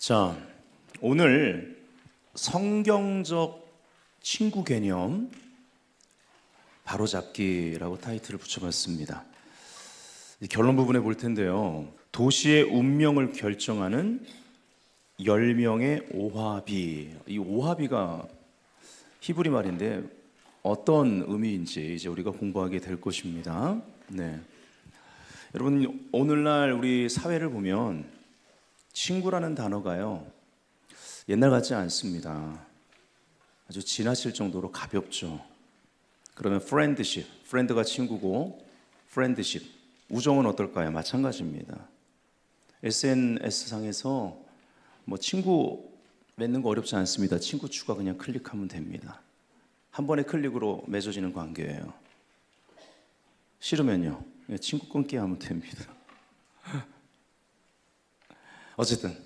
자, 오늘 성경적 친구 개념 바로잡기라고 타이틀을 붙여봤습니다. 결론 부분에 볼 텐데요. 도시의 운명을 결정하는 10명의 오화비. 이 오화비가 히브리 말인데 어떤 의미인지 이제 우리가 공부하게 될 것입니다. 네. 여러분, 오늘날 우리 사회를 보면 친구라는 단어가요, 옛날 같지 않습니다. 아주 지나칠 정도로 가볍죠. 그러면 friendship, friend가 친구고 friendship, 우정은 어떨까요? 마찬가지입니다. SNS상에서 뭐 친구 맺는 거 어렵지 않습니다. 친구 추가 그냥 클릭하면 됩니다. 한 번의 클릭으로 맺어지는 관계예요. 싫으면요, 친구 끊기 하면 됩니다. 어쨌든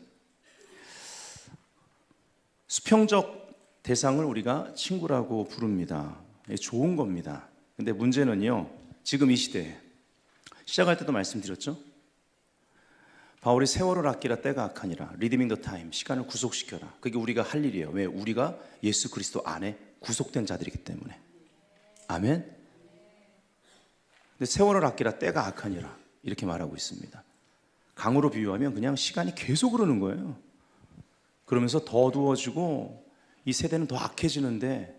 수평적 대상을 우리가 친구라고 부릅니다. 좋은 겁니다. 근데 문제는요, 지금 이 시대에 시작할 때도 말씀드렸죠. 바울이 세월을 아끼라 때가 악하니라, 리디밍 더 타임, 시간을 구속시켜라. 그게 우리가 할 일이에요. 왜? 우리가 예수 그리스도 안에 구속된 자들이기 때문에. 아멘. 근데 세월을 아끼라 때가 악하니라 이렇게 말하고 있습니다. 강으로 비유하면 그냥 시간이 계속 흐르는 거예요. 그러면서 더 어두워지고 이 세대는 더 악해지는데,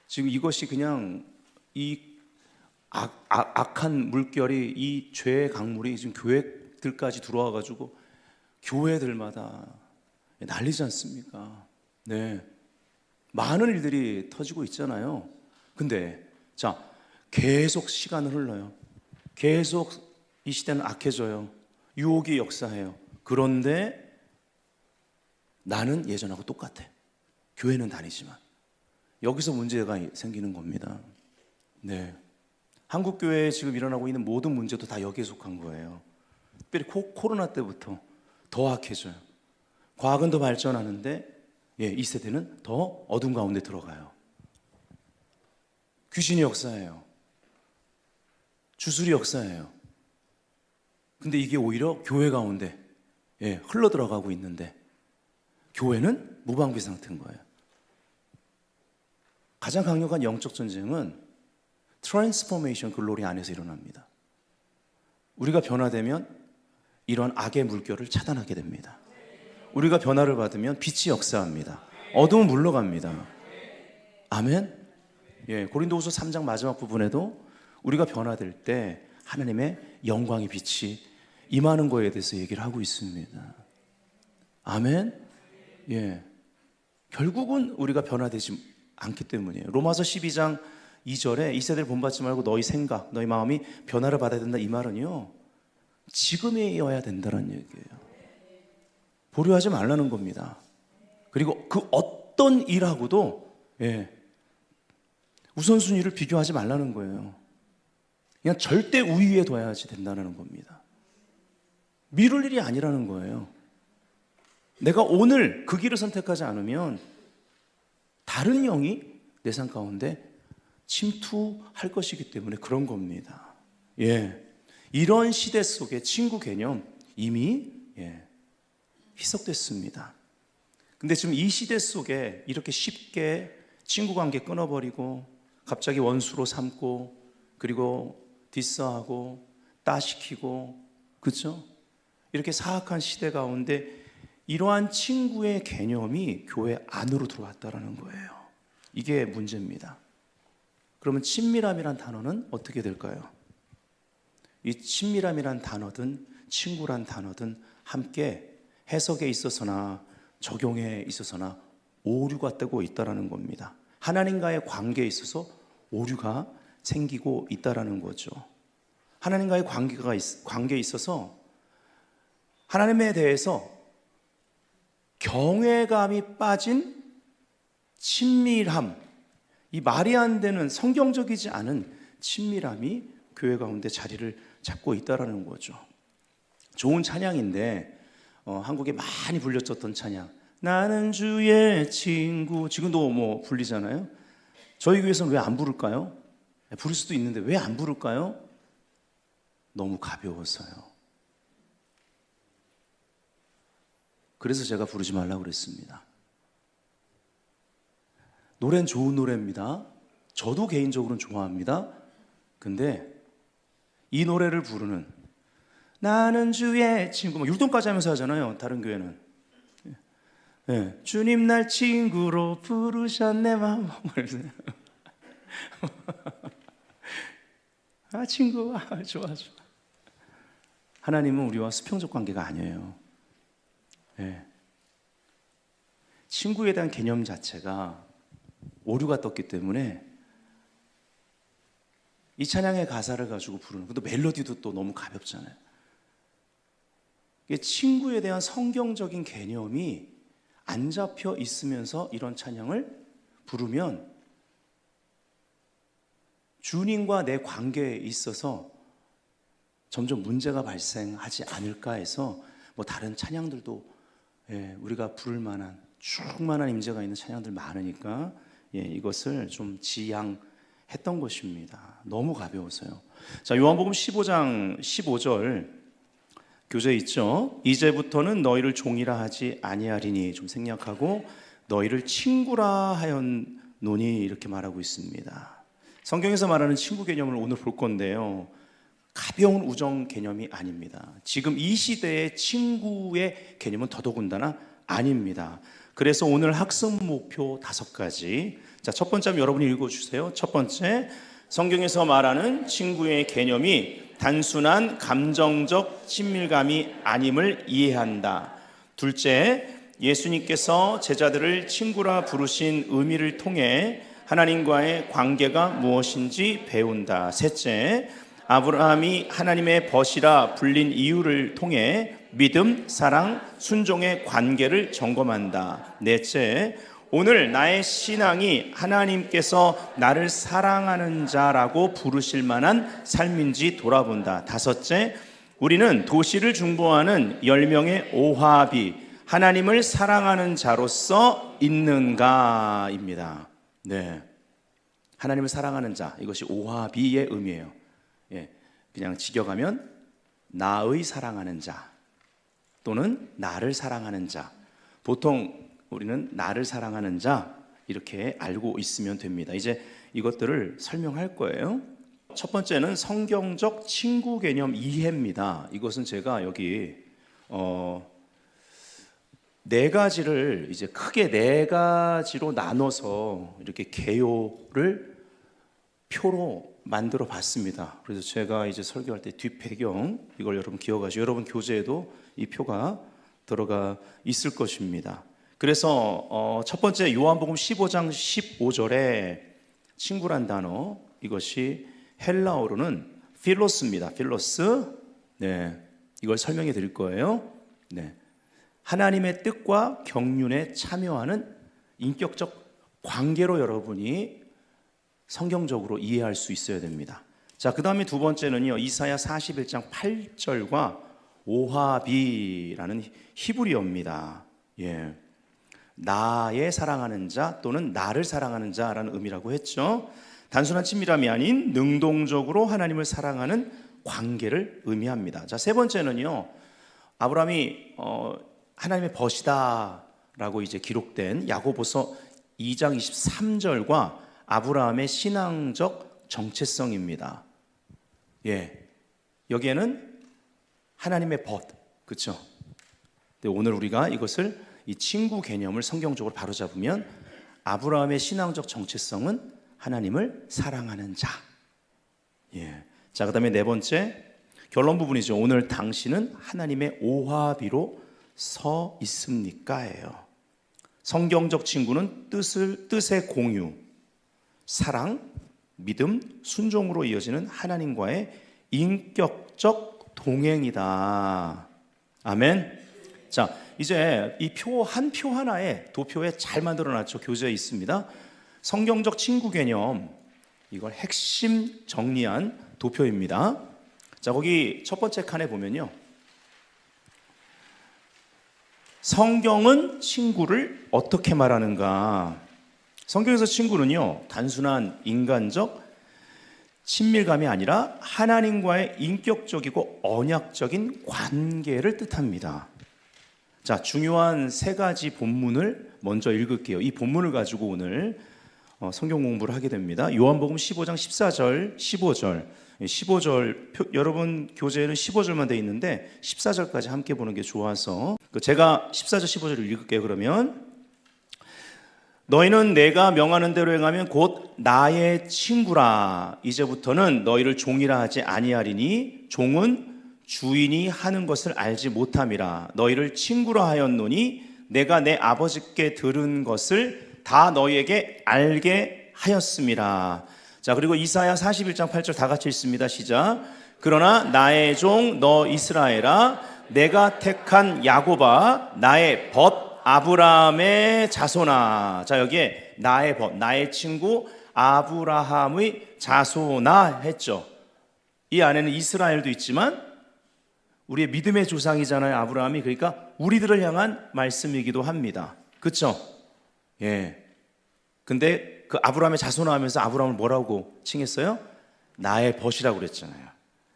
지금 이것이 그냥 이 악한 물결이, 이 죄의 강물이 지금 교회들까지 들어와 가지고 교회들마다 난리지 않습니까? 네, 많은 일들이 터지고 있잖아요. 근데 자, 계속 시간은 흘러요. 계속 이 시대는 악해져요. 유혹이 역사해요. 그런데 나는 예전하고 똑같아. 교회는 다니지만. 여기서 문제가 생기는 겁니다. 네, 한국 교회에 지금 일어나고 있는 모든 문제도 다 여기에 속한 거예요. 특별히 코로나 때부터 더 악해져요. 과학은 더 발전하는데 이 세대는 더 어둠 가운데 들어가요. 귀신이 역사해요. 주술이 역사해요. 근데 이게 오히려 교회 가운데 흘러 들어가고 있는데, 교회는 무방비 상태인 거예요. 가장 강력한 영적 전쟁은 트랜스포메이션 글로리 안에서 일어납니다. 우리가 변화되면 이런 악의 물결을 차단하게 됩니다. 우리가 변화를 받으면 빛이 역사합니다. 어둠은 물러갑니다. 아멘. 고린도후서 3장 마지막 부분에도 우리가 변화될 때 하나님의 영광의 빛이 임하는 거에 대해서 얘기를 하고 있습니다. 아멘. 결국은 우리가 변화되지 않기 때문이에요. 로마서 12장 2절에 이 세대를 본받지 말고 너희 생각, 너희 마음이 변화를 받아야 된다, 이 말은요, 지금이어야 된다는 얘기예요. 보류하지 말라는 겁니다. 그리고 그 어떤 일하고도 우선순위를 비교하지 말라는 거예요. 그냥 절대 우위에 둬야지 된다는 겁니다. 미룰 일이 아니라는 거예요. 내가 오늘 그 길을 선택하지 않으면 다른 영이 내 삶 가운데 침투할 것이기 때문에 그런 겁니다. 이런 시대 속에 친구 개념 이미 희석됐습니다. 근데 지금 이 시대 속에 이렇게 쉽게 친구 관계 끊어버리고 갑자기 원수로 삼고, 그리고 디스하고 따시키고, 그렇죠? 이렇게 사악한 시대 가운데 이러한 친구의 개념이 교회 안으로 들어왔다는 거예요. 이게 문제입니다. 그러면 친밀함이란 단어는 어떻게 될까요? 이 친밀함이란 단어든 친구란 단어든 함께 해석에 있어서나 적용에 있어서나 오류가 되고 있다는 겁니다. 하나님과의 관계에 있어서 오류가 생기고 있다는 거죠. 하나님과의 관계에 있어서 하나님에 대해서 경외감이 빠진 친밀함, 이 말이 안 되는 성경적이지 않은 친밀함이 교회 가운데 자리를 잡고 있다는 거죠. 좋은 찬양인데 한국에 많이 불렸었던 찬양, 나는 주의 친구, 지금도 뭐 불리잖아요. 저희 교회에서는 왜 안 부를까요? 부를 수도 있는데 왜 안 부를까요? 너무 가벼워서요. 그래서 제가 부르지 말라고 그랬습니다. 노래는 좋은 노래입니다. 저도 개인적으로는 좋아합니다. 근데 이 노래를 부르는 나는 주의 친구, 뭐 율동까지 하면서 하잖아요. 다른 교회는. 네. 주님 날 친구로 부르셨네 마음. 아 친구, 아, 좋아. 하나님은 우리와 수평적 관계가 아니에요. 네. 친구에 대한 개념 자체가 오류가 떴기 때문에 이 찬양의 가사를 가지고 부르는, 근데 멜로디도 또 너무 가볍잖아요. 친구에 대한 성경적인 개념이 안 잡혀 있으면서 이런 찬양을 부르면 주님과 내 관계에 있어서 점점 문제가 발생하지 않을까 해서 뭐 다른 찬양들도 우리가 부를 만한 충만한 임재가 있는 찬양들 많으니까 이것을 좀 지양했던 것입니다. 너무 가벼워서요. 자, 요한복음 15장 15절 교재 있죠. 이제부터는 너희를 종이라 하지 아니하리니, 좀 생략하고 너희를 친구라 하였노니 이렇게 말하고 있습니다. 성경에서 말하는 친구 개념을 오늘 볼 건데요, 가벼운 우정 개념이 아닙니다. 지금 이 시대의 친구의 개념은 더더군다나 아닙니다. 그래서 오늘 학습 목표 5가지. 자, 첫 번째 여러분이 읽어주세요. 첫 번째, 성경에서 말하는 친구의 개념이 단순한 감정적 친밀감이 아님을 이해한다. 둘째, 예수님께서 제자들을 친구라 부르신 의미를 통해 하나님과의 관계가 무엇인지 배운다. 셋째, 아브라함이 하나님의 벗이라 불린 이유를 통해 믿음, 사랑, 순종의 관계를 점검한다. 넷째, 오늘 나의 신앙이 하나님께서 나를 사랑하는 자라고 부르실 만한 삶인지 돌아본다. 다섯째, 우리는 도시를 중보하는 10명의 오합이 하나님을 사랑하는 자로서 있는가입니다. 네, 하나님을 사랑하는 자, 이것이 오합이의 의미예요. 그냥 직역하면 나의 사랑하는 자 또는 나를 사랑하는 자. 보통 우리는 나를 사랑하는 자 이렇게 알고 있으면 됩니다. 이제 이것들을 설명할 거예요. 첫 번째는 성경적 친구 개념 이해입니다. 이것은 제가 여기 네 가지를 이제 크게 네 가지로 나눠서 이렇게 개요를 표로 만들어 봤습니다. 그래서 제가 이제 설교할 때 뒷배경 이걸 여러분 기억하시고 여러분 교재에도 이 표가 들어가 있을 것입니다. 그래서 첫 번째 요한복음 15장 15절에 친구란 단어, 이것이 헬라어로는 필로스입니다. 필로스. 네, 이걸 설명해 드릴 거예요. 네, 하나님의 뜻과 경륜에 참여하는 인격적 관계로 여러분이 성경적으로 이해할 수 있어야 됩니다. 자, 그 다음에 두 번째는요, 이사야 41장 8절과 오하비라는 히브리어입니다. 나의 사랑하는 자 또는 나를 사랑하는 자라는 의미라고 했죠. 단순한 친밀함이 아닌 능동적으로 하나님을 사랑하는 관계를 의미합니다. 자, 세 번째는요, 아브라함이 하나님의 벗이다 라고 이제 기록된 야고보서 2장 23절과 아브라함의 신앙적 정체성입니다. 여기에는 하나님의 벗, 그렇죠? 오늘 우리가 이것을, 이 친구 개념을 성경적으로 바로잡으면 아브라함의 신앙적 정체성은 하나님을 사랑하는 자. 자, 그 다음에 네 번째 결론 부분이죠. 오늘 당신은 하나님의 오하비로 서 있습니까예요. 성경적 친구는 뜻의 공유, 사랑, 믿음, 순종으로 이어지는 하나님과의 인격적 동행이다. 아멘. 자, 이제 이 표 한 표 하나에 도표에 잘 만들어놨죠. 교재에 있습니다. 성경적 친구 개념, 이걸 핵심 정리한 도표입니다. 자, 거기 첫 번째 칸에 보면요, 성경은 친구를 어떻게 말하는가? 성경에서 친구는요, 단순한 인간적 친밀감이 아니라 하나님과의 인격적이고 언약적인 관계를 뜻합니다. 자, 중요한 세 가지 본문을 먼저 읽을게요. 이 본문을 가지고 오늘 성경 공부를 하게 됩니다. 요한복음 15장 14절, 15절. 15절 여러분 교재에는 15절만 돼 있는데 14절까지 함께 보는 게 좋아서 제가 14절 15절을 읽을게요. 그러면 너희는 내가 명하는 대로 행하면 곧 나의 친구라. 이제부터는 너희를 종이라 하지 아니하리니 종은 주인이 하는 것을 알지 못함이라. 너희를 친구라 하였노니 내가 내 아버지께 들은 것을 다 너희에게 알게 하였음이라. 자, 그리고 이사야 41장 8절 다 같이 읽습니다. 시작. 그러나 나의 종 너 이스라엘아, 내가 택한 야곱아, 나의 벗 아브라함의 자손아. 자, 여기에 나의 벗, 나의 친구 아브라함의 자손아 했죠. 이 안에는 이스라엘도 있지만 우리의 믿음의 조상이잖아요, 아브라함이. 그러니까 우리들을 향한 말씀이기도 합니다. 그렇죠? 예. 근데 그 아브라함의 자손아 하면서 아브라함을 뭐라고 칭했어요? 나의 벗이라고 그랬잖아요.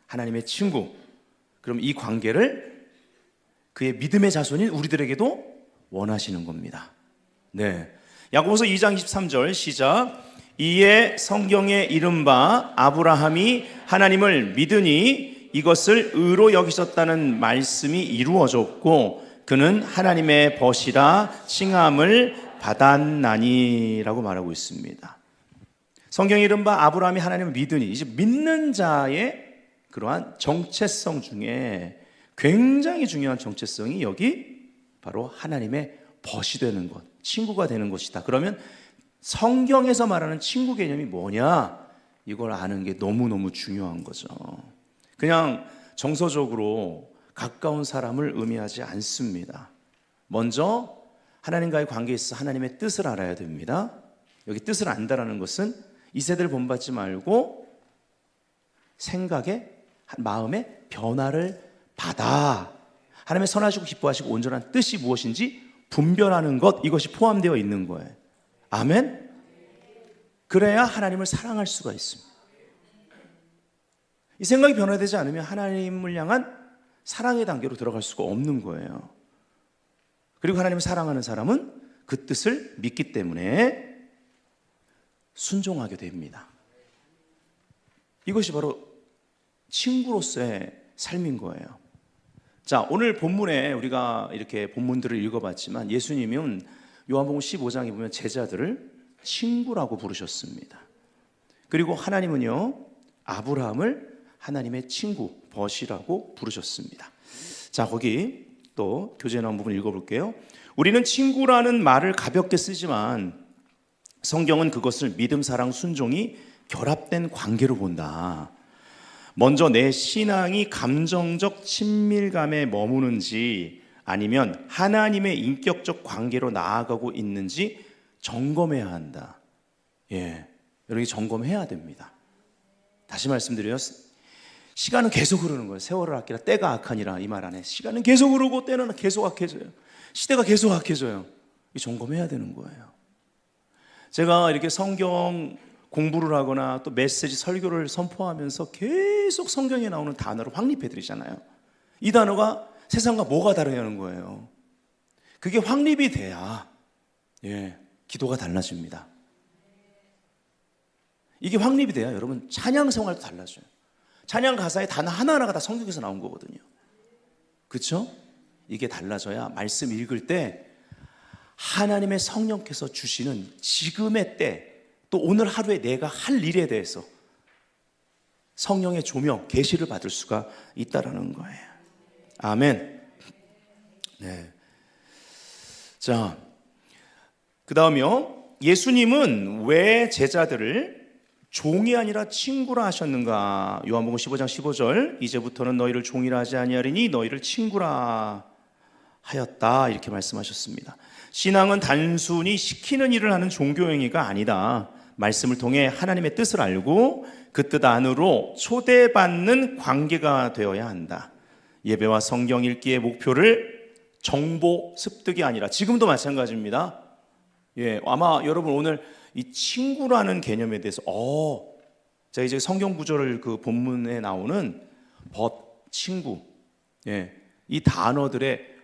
하나님의 친구. 그럼 이 관계를 그의 믿음의 자손인 우리들에게도 원하시는 겁니다. 네. 야고보서 2장 23절 시작. 이에 성경에 이른바 아브라함이 하나님을 믿으니 이것을 의로 여기셨다는 말씀이 이루어졌고 그는 하나님의 벗이라 칭함을 받았나니라고 말하고 있습니다. 성경에 이른바 아브라함이 하나님을 믿으니, 이제 믿는 자의 그러한 정체성 중에 굉장히 중요한 정체성이 여기 바로 하나님의 벗이 되는 것, 친구가 되는 것이다. 그러면 성경에서 말하는 친구 개념이 뭐냐? 이걸 아는 게 너무너무 중요한 거죠. 그냥 정서적으로 가까운 사람을 의미하지 않습니다. 먼저 하나님과의 관계에 있어서 하나님의 뜻을 알아야 됩니다. 여기 뜻을 안다라는 것은 이 세대를 본받지 말고 생각에, 마음의 변화를 받아 하나님의 선하시고 기뻐하시고 온전한 뜻이 무엇인지 분별하는 것, 이것이 포함되어 있는 거예요. 아멘? 그래야 하나님을 사랑할 수가 있습니다. 이 생각이 변화되지 않으면 하나님을 향한 사랑의 단계로 들어갈 수가 없는 거예요. 그리고 하나님을 사랑하는 사람은 그 뜻을 믿기 때문에 순종하게 됩니다. 이것이 바로 친구로서의 삶인 거예요. 자, 오늘 본문에 우리가 이렇게 본문들을 읽어봤지만 예수님은 요한복음 15장에 보면 제자들을 친구라고 부르셨습니다. 그리고 하나님은요, 아브라함을 하나님의 친구, 벗이라고 부르셨습니다. 자, 거기 또 교재에 나온 부분 읽어볼게요. 우리는 친구라는 말을 가볍게 쓰지만 성경은 그것을 믿음, 사랑, 순종이 결합된 관계로 본다. 먼저 내 신앙이 감정적 친밀감에 머무는지 아니면 하나님의 인격적 관계로 나아가고 있는지 점검해야 한다. 예, 여러분이 점검해야 됩니다. 다시 말씀드려요. 시간은 계속 흐르는 거예요. 세월을 아끼라 때가 악하니라, 이 말 안에 시간은 계속 흐르고 때는 계속 악해져요. 시대가 계속 악해져요. 이 점검해야 되는 거예요. 제가 이렇게 성경 공부를 하거나 또 메시지 설교를 선포하면서 계속 성경에 나오는 단어를 확립해 드리잖아요. 이 단어가 세상과 뭐가 다르냐는 거예요. 그게 확립이 돼야 기도가 달라집니다. 이게 확립이 돼야 여러분 찬양 생활도 달라져요. 찬양 가사의 단어 하나하나가 다 성경에서 나온 거거든요. 그렇죠? 이게 달라져야 말씀 읽을 때 하나님의 성령께서 주시는 지금의 때, 또 오늘 하루에 내가 할 일에 대해서 성령의 조명, 계시를 받을 수가 있다라는 거예요. 아멘. 네. 자, 그 다음이요. 예수님은 왜 제자들을 종이 아니라 친구라 하셨는가? 요한복음 15장 15절, 이제부터는 너희를 종이라 하지 아니하리니 너희를 친구라 하였다, 이렇게 말씀하셨습니다. 신앙은 단순히 시키는 일을 하는 종교 행위가 아니다. 말씀을 통해 하나님의 뜻을 알고 그 뜻 안으로 초대받는 관계가 되어야 한다. 예배와 성경 읽기의 목표를 정보 습득이 아니라, 지금도 마찬가지입니다. 아마 여러분 오늘 이 친구라는 개념에 대해서 제가 이제 성경 구절을 그 본문에 나오는 벗, 친구, 이 단어들의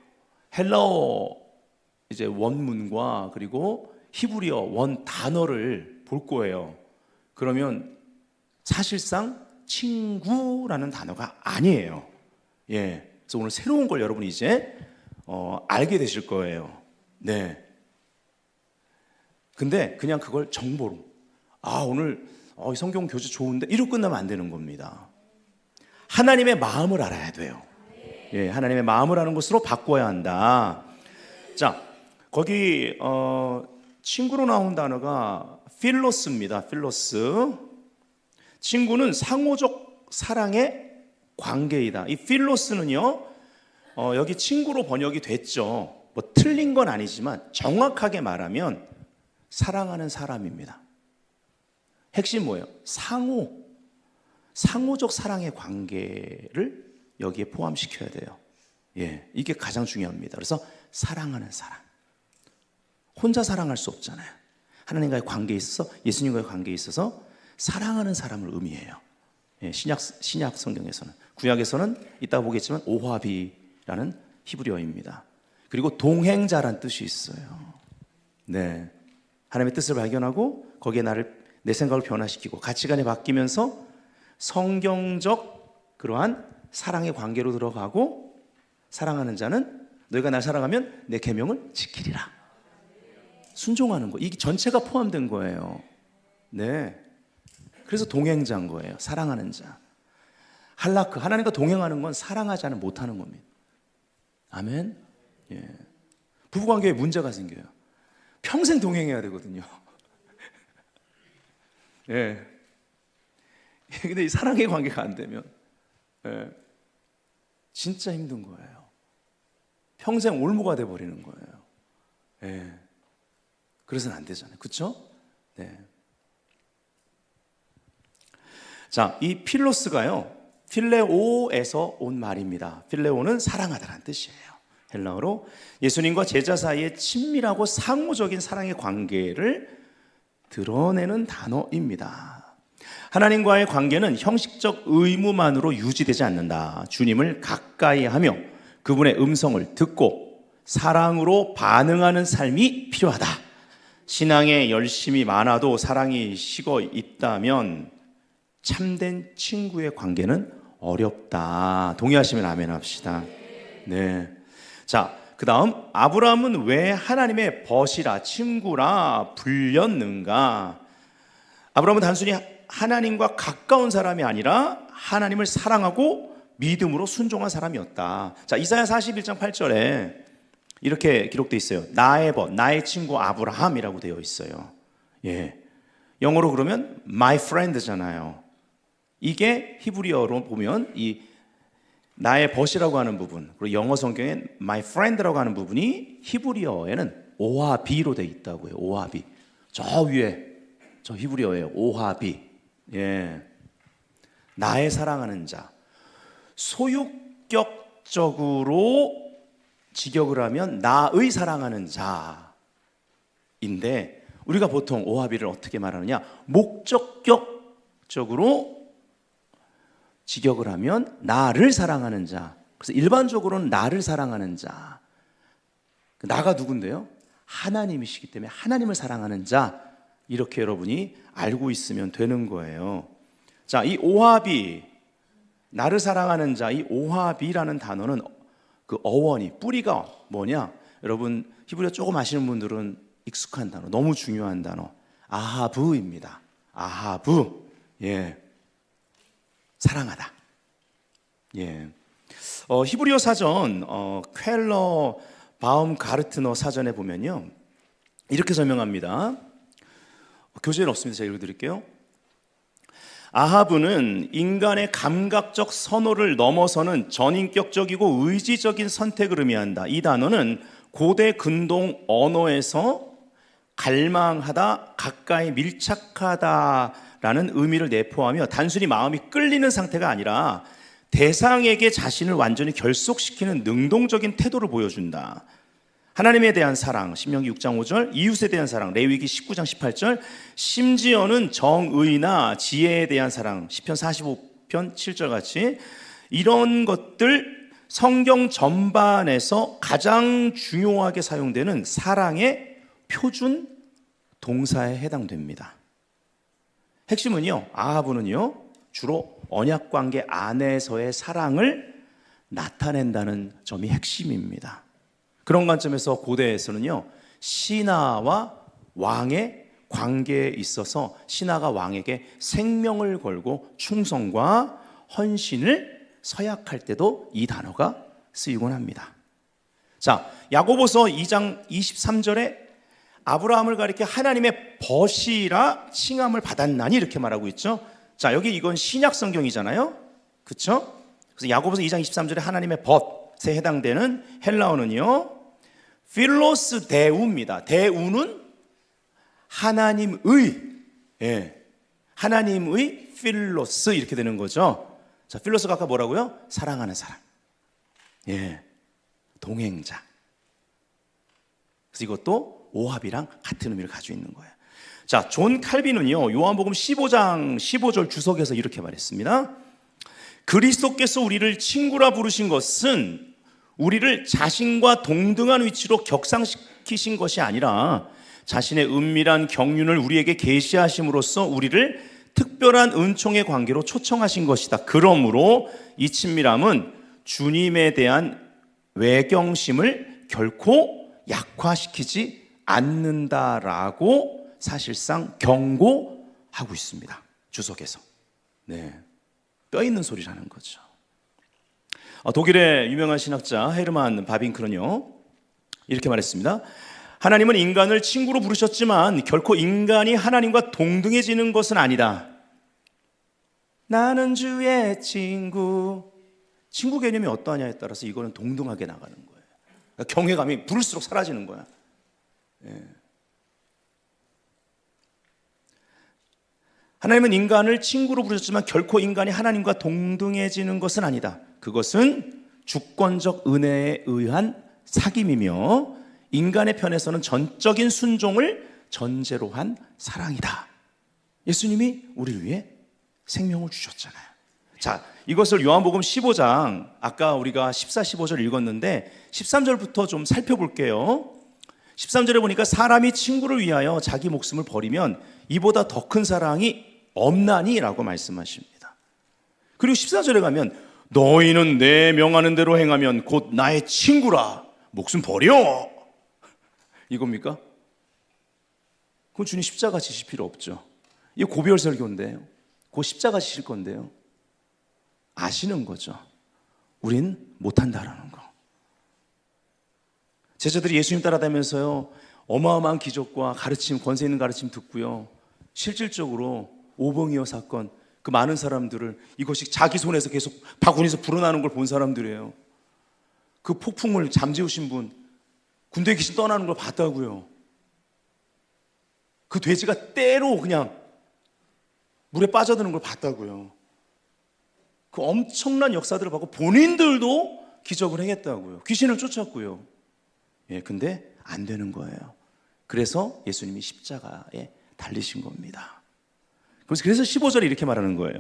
헬라어 이제 원문과 그리고 히브리어 원 단어를 볼 거예요. 그러면 사실상 친구라는 단어가 아니에요. 예. 그래서 오늘 새로운 걸 여러분이 이제 알게 되실 거예요. 네. 근데 그냥 그걸 정보로 오늘 이 성경 교재 좋은데 이러고 끝나면 안 되는 겁니다. 하나님의 마음을 알아야 돼요. 예, 하나님의 마음을 아는 것으로 바꿔야 한다. 자, 거기 친구로 나온 단어가 필로스입니다. 필로스. 친구는 상호적 사랑의 관계이다. 이 필로스는요, 여기 친구로 번역이 됐죠. 뭐 틀린 건 아니지만 정확하게 말하면 사랑하는 사람입니다. 핵심 뭐예요? 상호적 사랑의 관계를 여기에 포함시켜야 돼요. 예, 이게 가장 중요합니다. 그래서 사랑하는 사람. 혼자 사랑할 수 없잖아요. 하나님과의 관계에 있어서, 예수님과의 관계에 있어서 사랑하는 사람을 의미해요. 예, 신약 성경에서는. 구약에서는 이따 보겠지만 오화비라는 히브리어입니다. 그리고 동행자란 뜻이 있어요. 네, 하나님의 뜻을 발견하고 거기에 내 생각을 변화시키고 가치관이 바뀌면서 성경적 그러한 사랑의 관계로 들어가고, 사랑하는 자는 너희가 날 사랑하면 내 계명을 지키리라. 순종하는 거, 이게 전체가 포함된 거예요. 네, 그래서 동행자인 거예요. 사랑하는 자. 할라크, 하나님과 동행하는 건 사랑하지 않으면 못하는 겁니다. 아멘. 예. 부부관계에 문제가 생겨요. 평생 동행해야 되거든요. 예. 근데 이 사랑의 관계가 안 되면 진짜 힘든 거예요. 평생 올무가 돼버리는 거예요. 예. 그래서는 안 되잖아요. 그렇죠? 네. 자, 이 필로스가요, 필레오에서 온 말입니다. 필레오는 사랑하다라는 뜻이에요. 헬라어로 예수님과 제자 사이의 친밀하고 상호적인 사랑의 관계를 드러내는 단어입니다. 하나님과의 관계는 형식적 의무만으로 유지되지 않는다. 주님을 가까이 하며 그분의 음성을 듣고 사랑으로 반응하는 삶이 필요하다. 신앙에 열심이 많아도 사랑이 식어 있다면 참된 친구의 관계는 어렵다. 동의하시면 아멘 합시다. 네. 자, 그 다음, 아브라함은 왜 하나님의 벗이라, 친구라 불렸는가? 아브라함은 단순히 하나님과 가까운 사람이 아니라 하나님을 사랑하고 믿음으로 순종한 사람이었다. 자, 이사야 41장 8절에 이렇게 기록되어 있어요. 나의 벗, 나의 친구 아브라함이라고 되어 있어요. 예. 영어로 그러면 my friend잖아요. 이게 히브리어로 보면 이 나의 벗이라고 하는 부분, 그리고 영어 성경엔 my friend라고 하는 부분이 히브리어에는 오하비로 되어 있다고요. 오하비. 저 위에 저 히브리어예요. 오하비. 예. 나의 사랑하는 자. 소유격적으로 직역을 하면 나의 사랑하는 자인데, 우리가 보통 오하비를 어떻게 말하느냐? 목적격적으로 직역을 하면 나를 사랑하는 자. 그래서 일반적으로는 나를 사랑하는 자. 나가 누군데요? 하나님이시기 때문에 하나님을 사랑하는 자. 이렇게 여러분이 알고 있으면 되는 거예요. 자, 이 오하비, 나를 사랑하는 자, 이 오하비라는 단어는 그 어원이, 뿌리가 뭐냐? 여러분 히브리어 조금 아시는 분들은 익숙한 단어, 너무 중요한 단어, 아하브입니다. 아하브. 예. 사랑하다. 예. 히브리어 사전 쾰러 바움가르트너 사전에 보면요, 이렇게 설명합니다. 교재는 없습니다. 제가 읽어드릴게요. 아하브는 인간의 감각적 선호를 넘어서는 전인격적이고 의지적인 선택을 의미한다. 이 단어는 고대 근동 언어에서 갈망하다, 가까이 밀착하다라는 의미를 내포하며 단순히 마음이 끌리는 상태가 아니라 대상에게 자신을 완전히 결속시키는 능동적인 태도를 보여준다. 하나님에 대한 사랑, 신명기 6장 5절, 이웃에 대한 사랑, 레위기 19장 18절, 심지어는 정의나 지혜에 대한 사랑, 시편 45편 7절 같이 이런 것들, 성경 전반에서 가장 중요하게 사용되는 사랑의 표준 동사에 해당됩니다. 핵심은요, 아하브는요, 주로 언약관계 안에서의 사랑을 나타낸다는 점이 핵심입니다. 그런 관점에서 고대에서는요, 신하와 왕의 관계에 있어서 신하가 왕에게 생명을 걸고 충성과 헌신을 서약할 때도 이 단어가 쓰이곤 합니다. 자, 야고보서 2장 23절에 아브라함을 가리켜 하나님의 벗이라 칭함을 받았나니 이렇게 말하고 있죠. 자, 여기 이건 신약 성경이잖아요. 그렇죠? 그래서 야고보서 2장 23절에 하나님의 벗에 해당되는 헬라어는요, 필로스 데우입니다. 데우는 하나님의, 하나님의 필로스 이렇게 되는 거죠. 자, 필로스가 아까 뭐라고요? 사랑하는 사람, 동행자. 그래서 이것도 오합이랑 같은 의미를 가지고 있는 거예요. 자, 존 칼빈은요, 요한복음 15장 15절 주석에서 이렇게 말했습니다. 그리스도께서 우리를 친구라 부르신 것은 우리를 자신과 동등한 위치로 격상시키신 것이 아니라 자신의 은밀한 경륜을 우리에게 계시하심으로써 우리를 특별한 은총의 관계로 초청하신 것이다. 그러므로 이 친밀함은 주님에 대한 외경심을 결코 약화시키지 않는다라고 사실상 경고하고 있습니다. 주석에서. 뼈 있는 소리라는 거죠. 독일의 유명한 신학자 헤르만 바빙크는요, 이렇게 말했습니다. 하나님은 인간을 친구로 부르셨지만 결코 인간이 하나님과 동등해지는 것은 아니다. 나는 주의 친구. 친구 개념이 어떠하냐에 따라서 이거는 동등하게 나가는 거예요. 그러니까 경외감이 부를수록 사라지는 거야. 하나님은 인간을 친구로 부르셨지만 결코 인간이 하나님과 동등해지는 것은 아니다. 그것은 주권적 은혜에 의한 사귐이며 인간의 편에서는 전적인 순종을 전제로 한 사랑이다. 예수님이 우리를 위해 생명을 주셨잖아요. 자, 이것을 요한복음 15장, 아까 우리가 14, 15절 읽었는데 13절부터 좀 살펴볼게요. 13절에 보니까 사람이 친구를 위하여 자기 목숨을 버리면 이보다 더 큰 사랑이 없나니 라고 말씀하십니다. 그리고 14절에 가면 너희는 내 명하는 대로 행하면 곧 나의 친구라. 목숨 버려. 이겁니까? 그건 주님 십자가 지실 필요 없죠. 이게 고별 설교인데요. 그 십자가 지실 건데요. 아시는 거죠. 우린 못한다라는 거. 제자들이 예수님 따라다니면서요, 어마어마한 기적과 가르침, 권세 있는 가르침 듣고요, 실질적으로 오병이어 사건, 그 많은 사람들을 이것이 자기 손에서 계속 바구니에서 불어나는 걸 본 사람들이에요. 그 폭풍을 잠재우신 분, 군대 귀신 떠나는 걸 봤다고요. 그 돼지가 때로 그냥 물에 빠져드는 걸 봤다고요. 그 엄청난 역사들을 봤고 본인들도 기적을 행했다고요. 귀신을 쫓았고요. 근데 안 되는 거예요. 그래서 예수님이 십자가에 달리신 겁니다. 그래서 15절에 이렇게 말하는 거예요.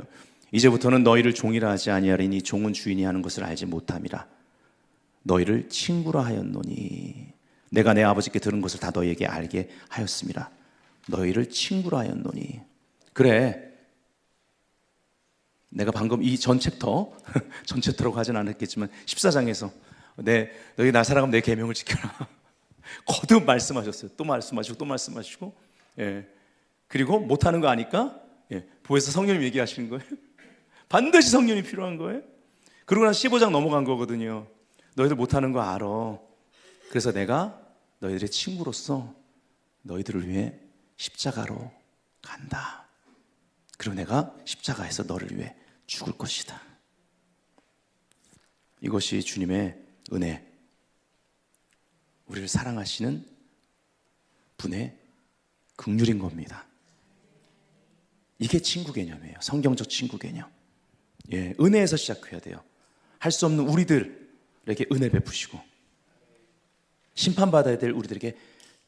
이제부터는 너희를 종이라 하지 아니하리니 종은 주인이 하는 것을 알지 못함이라. 너희를 친구라 하였노니 내가 내 아버지께 들은 것을 다 너희에게 알게 하였음이라. 너희를 친구라 하였노니. 그래, 내가 방금 이 전 챕터 전 챕터라고 하진 않았겠지만 14장에서 너희 나 사랑하면 내 계명을 지켜라. 거듭 말씀하셨어요. 또 말씀하시고 또 말씀하시고. 그리고 못하는 거 아니까 보혜사 성령님 얘기하시는 거예요. 반드시 성령이 필요한 거예요. 그러고 나서 15장 넘어간 거거든요. 너희들 못하는 거 알아. 그래서 내가 너희들의 친구로서 너희들을 위해 십자가로 간다. 그리고 내가 십자가에서 너를 위해 죽을 것이다. 이것이 주님의 은혜, 우리를 사랑하시는 분의 긍휼인 겁니다. 이게 친구 개념이에요. 성경적 친구 개념. 은혜에서 시작해야 돼요. 할 수 없는 우리들에게 은혜 베푸시고 심판받아야 될 우리들에게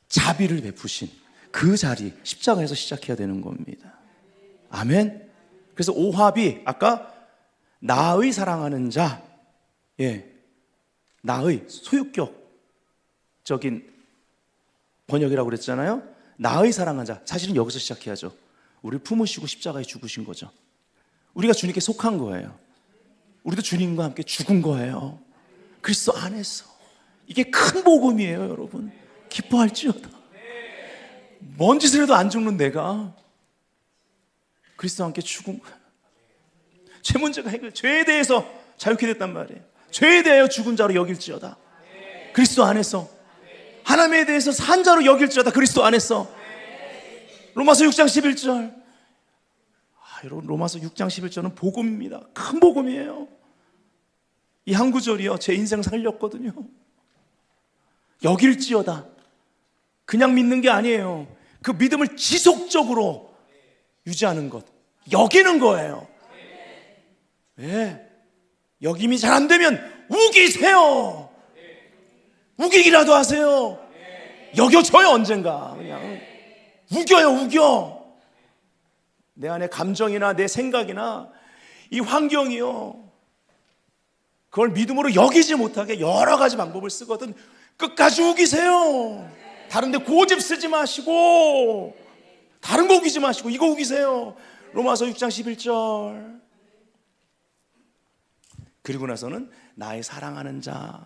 자비를 베푸신 그 자리, 십자가에서 시작해야 되는 겁니다. 아멘. 그래서 오합이 아까 나의 사랑하는 자, 나의 소유격적인 번역이라고 그랬잖아요. 나의 사랑한 자. 사실은 여기서 시작해야죠. 우리를 품으시고 십자가에 죽으신 거죠. 우리가 주님께 속한 거예요. 우리도 주님과 함께 죽은 거예요. 그리스도 안에서. 이게 큰 복음이에요, 여러분. 기뻐할지어다. 먼 짓을 해도 안 죽는 내가 그리스도와 함께 죽은 거야. 죄 문제가 죄에 대해서 자유케 됐단 말이에요. 죄에 대하여 죽은 자로 여길지어다. 그리스도 안에서. 하나님에 대해서 산 자로 여길지어다. 그리스도 안에서. 로마서 6장 11절. 여러분, 로마서 6장 11절은 복음입니다. 큰 복음이에요. 이 한 구절이요, 제 인생 살렸거든요. 여길지어다. 그냥 믿는 게 아니에요. 그 믿음을 지속적으로 유지하는 것, 여기는 거예요. 예. 여김이 잘 안 되면 우기세요. 우기기라도 하세요. 여겨져요, 언젠가. 그냥 우겨요, 우겨. 내 안에 감정이나 내 생각이나 이 환경이요, 그걸 믿음으로 여기지 못하게 여러 가지 방법을 쓰거든. 끝까지 우기세요. 다른데 고집 쓰지 마시고, 다른 거 우기지 마시고 이거 우기세요. 로마서 6장 11절. 그리고 나서는 나의 사랑하는 자,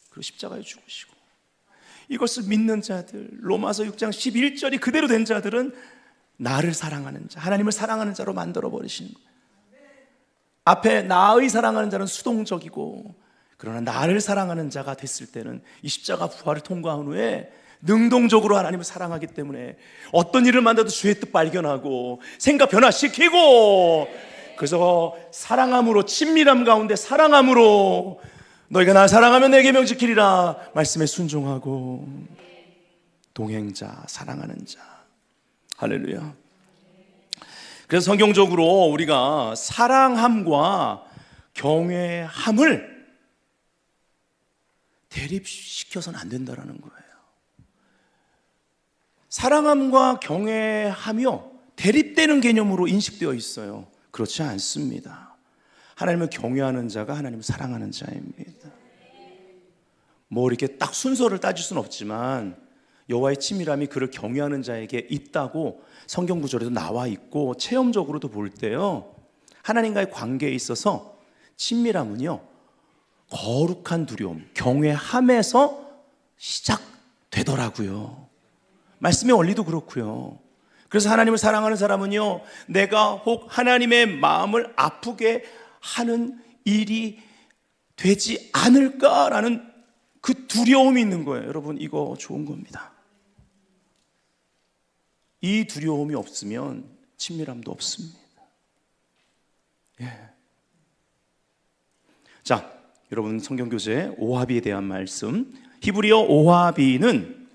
그리고 십자가에 죽으시고, 이것을 믿는 자들, 로마서 6장 11절이 그대로 된 자들은 나를 사랑하는 자, 하나님을 사랑하는 자로 만들어 버리신 거예요. 앞에 나의 사랑하는 자는 수동적이고, 그러나 나를 사랑하는 자가 됐을 때는 이 십자가 부활을 통과한 후에 능동적으로 하나님을 사랑하기 때문에 어떤 일을 만나도 주의 뜻 발견하고 생각 변화시키고, 그래서 사랑함으로, 친밀함 가운데 사랑함으로 너희가 날 사랑하면 내 계명 지키리라 말씀에 순종하고, 동행자, 사랑하는 자. 할렐루야. 그래서 성경적으로 우리가 사랑함과 경외함을 대립시켜서는 안 된다는 거예요. 사랑함과 경외함이요, 대립되는 개념으로 인식되어 있어요. 그렇지 않습니다. 하나님을 경외하는 자가 하나님을 사랑하는 자입니다. 뭐 이렇게 딱 순서를 따질 수는 없지만 여호와의 친밀함이 그를 경외하는 자에게 있다고 성경 구절에도 나와 있고, 체험적으로도 볼 때요, 하나님과의 관계에 있어서 친밀함은요, 거룩한 두려움, 경외함에서 시작되더라고요. 말씀의 원리도 그렇고요. 그래서 하나님을 사랑하는 사람은요, 내가 혹 하나님의 마음을 아프게 하는 일이 되지 않을까라는 그 두려움이 있는 거예요. 여러분, 이거 좋은 겁니다. 이 두려움이 없으면 친밀함도 없습니다. 예. 자, 여러분, 성경교재 오하비에 대한 말씀, 히브리어 오하비는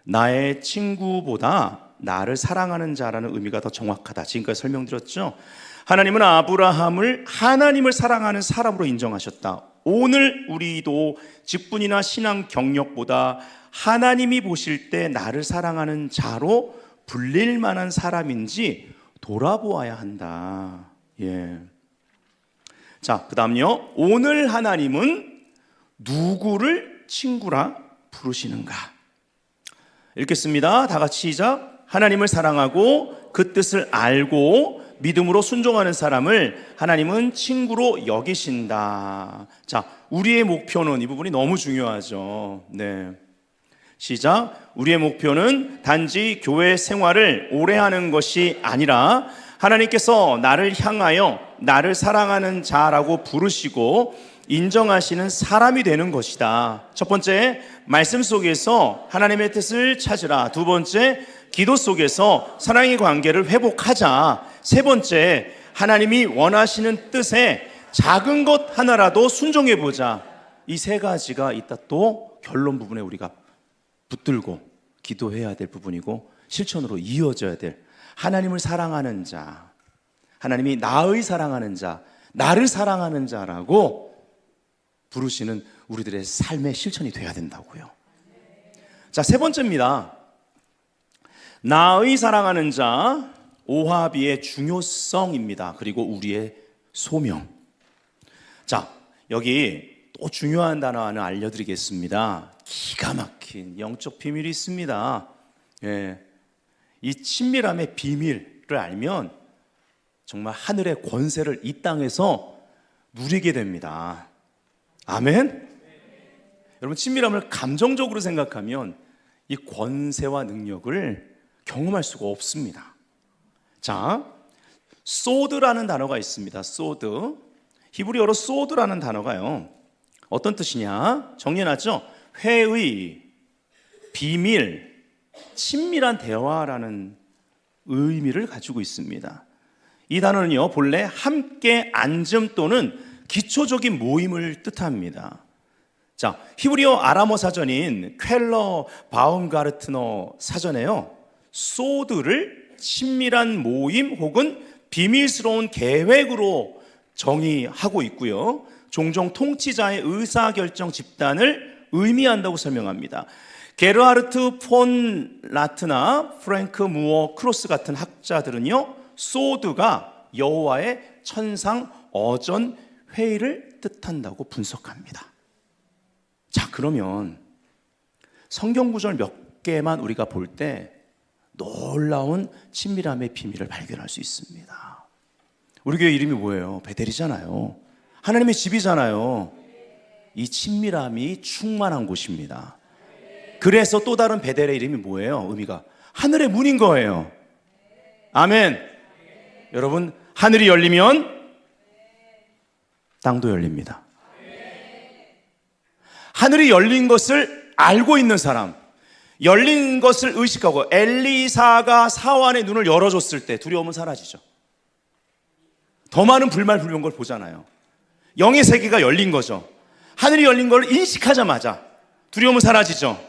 나의 친구보다 나를 사랑하는 자라는 의미가 더 정확하다. 지금까지 설명드렸죠. 하나님은 아브라함을 하나님을 사랑하는 사람으로 인정하셨다. 오늘 우리도 직분이나 신앙 경력보다 하나님이 보실 때 나를 사랑하는 자로 불릴 만한 사람인지 돌아보아야 한다. 예. 자, 그 다음요, 오늘 하나님은 누구를 친구라 부르시는가? 읽겠습니다. 다 같이 시작. 하나님을 사랑하고 그 뜻을 알고 믿음으로 순종하는 사람을 하나님은 친구로 여기신다. 자, 우리의 목표는, 이 부분이 너무 중요하죠. 네. 시작. 우리의 목표는 단지 교회 생활을 오래 하는 것이 아니라 하나님께서 나를 향하여 나를 사랑하는 자라고 부르시고 인정하시는 사람이 되는 것이다. 첫 번째, 말씀 속에서 하나님의 뜻을 찾으라. 두 번째, 기도 속에서 사랑의 관계를 회복하자. 세 번째, 하나님이 원하시는 뜻에 작은 것 하나라도 순종해보자. 이 세 가지가 이따 또 결론 부분에 우리가 붙들고 기도해야 될 부분이고, 실천으로 이어져야 될, 하나님을 사랑하는 자, 하나님이 나의 사랑하는 자, 나를 사랑하는 자라고 부르시는 우리들의 삶의 실천이 돼야 된다고요. 자, 세 번째입니다. 나의 사랑하는 자, 오하비의 중요성입니다. 그리고 우리의 소명. 자, 여기 또 중요한 단어 하나 알려드리겠습니다. 기가 막힌 영적 비밀이 있습니다. 예. 이 친밀함의 비밀을 알면 정말 하늘의 권세를 이 땅에서 누리게 됩니다. 아멘? 여러분, 친밀함을 감정적으로 생각하면 이 권세와 능력을 경험할 수가 없습니다. 자, 소드라는 단어가 있습니다. 소드. 히브리어로 소드라는 단어가요, 어떤 뜻이냐? 정리해놨죠? 회의, 비밀, 친밀한 대화라는 의미를 가지고 있습니다. 이 단어는요, 본래 함께 앉음 또는 기초적인 모임을 뜻합니다. 자, 히브리어 아람어 사전인 ���러 바움가르트너 사전에요, 소드를 친밀한 모임 혹은 비밀스러운 계획으로 정의하고 있고요, 종종 통치자의 의사결정 집단을 의미한다고 설명합니다. 게르하르트 폰 라트나 프랭크 무어 크로스 같은 학자들은요, 소드가 여호와의 천상 어전 회의를 뜻한다고 분석합니다. 자, 그러면 성경 구절 몇 개만 우리가 볼 때 놀라운 친밀함의 비밀을 발견할 수 있습니다. 우리 교회 이름이 뭐예요? 베델이잖아요. 하나님의 집이잖아요. 이 친밀함이 충만한 곳입니다. 그래서 또 다른 베델의 이름이 뭐예요? 의미가 하늘의 문인 거예요. 아멘. 여러분, 하늘이 열리면 땅도 열립니다. 하늘이 열린 것을 알고 있는 사람, 열린 것을 의식하고, 엘리사가 사환의 눈을 열어줬을 때 두려움은 사라지죠. 더 많은 불말불명 걸 보잖아요. 영의 세계가 열린 거죠. 하늘이 열린 걸 인식하자마자 두려움은 사라지죠.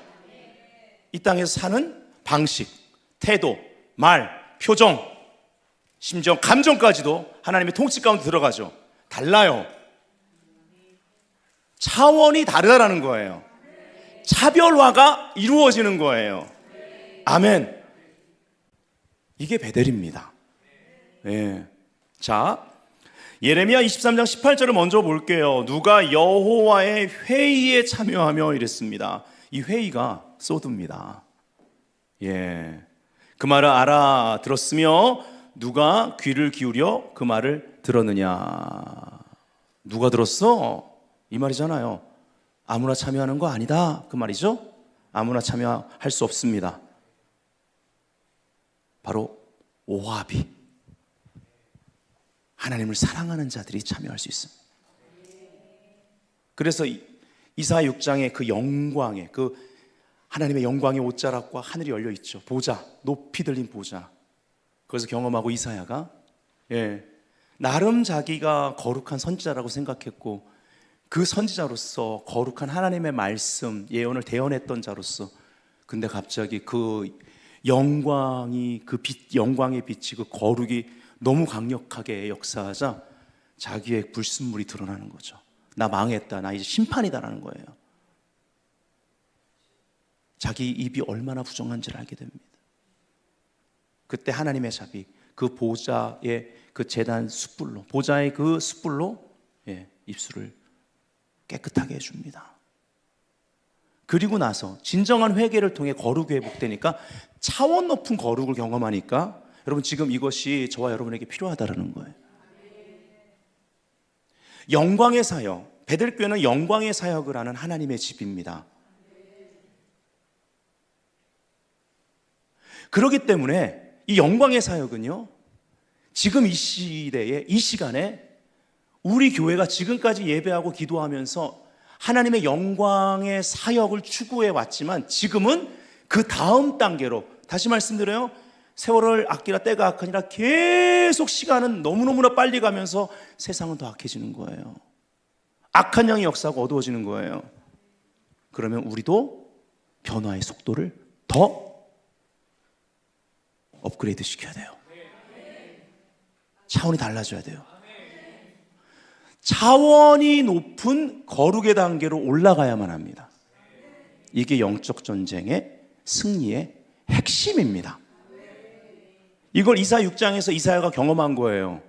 이 땅에서 사는 방식, 태도, 말, 표정, 심지어 감정까지도 하나님의 통치 가운데 들어가죠. 달라요. 차원이 다르다라는 거예요. 차별화가 이루어지는 거예요. 아멘. 이게 베델입니다. 네. 자, 예레미야 23장 18절을 먼저 볼게요. 누가 여호와의 회의에 참여하며 이랬습니다. 이 회의가 소드입니다. 예. 그 말을 알아들었으며 누가 귀를 기울여 그 말을 들었느냐. 누가 들었어? 이 말이잖아요. 아무나 참여하는 거 아니다, 그 말이죠. 아무나 참여할 수 없습니다. 바로 오합이, 하나님을 사랑하는 자들이 참여할 수 있습니다. 그래서 이사야 6장의 그 영광의, 그 하나님의 영광의 옷자락과 하늘이 열려 있죠. 보좌, 높이 들린 보좌. 그래서 경험하고 이사야가 나름 자기가 거룩한 선지자라고 생각했고, 그 선지자로서 거룩한 하나님의 말씀, 예언을 대언했던 자로서, 근데 갑자기 그 영광이, 그 빛, 영광의 빛이, 그 거룩이 너무 강력하게 역사하자 자기의 불순물이 드러나는 거죠. 나 망했다, 나 이제 심판이다라는 거예요. 자기 입이 얼마나 부정한지를 알게 됩니다. 그때 하나님의 자비, 그 보좌의 그 제단 숯불로, 보좌의 그 숯불로 입술을 깨끗하게 해줍니다. 그리고 나서 진정한 회개를 통해 거룩이 회복되니까, 차원 높은 거룩을 경험하니까, 여러분 지금 이것이 저와 여러분에게 필요하다는 거예요. 영광의 사역, 베델교회는 영광의 사역을 하는 하나님의 집입니다. 그렇기 때문에 이 영광의 사역은요, 지금 이 시대에, 이 시간에 우리 교회가 지금까지 예배하고 기도하면서 하나님의 영광의 사역을 추구해 왔지만, 지금은 그 다음 단계로, 다시 말씀드려요, 세월을 아끼라 때가 악하니라, 계속 시간은 너무너무나 빨리 가면서 세상은 더 악해지는 거예요. 악한 영의 역사가 어두워지는 거예요. 그러면 우리도 변화의 속도를 더 업그레이드 시켜야 돼요. 차원이 달라져야 돼요. 차원이 높은 거룩의 단계로 올라가야만 합니다. 이게 영적 전쟁의 승리의 핵심입니다. 이걸 이사야 6장에서 이사야가 경험한 거예요.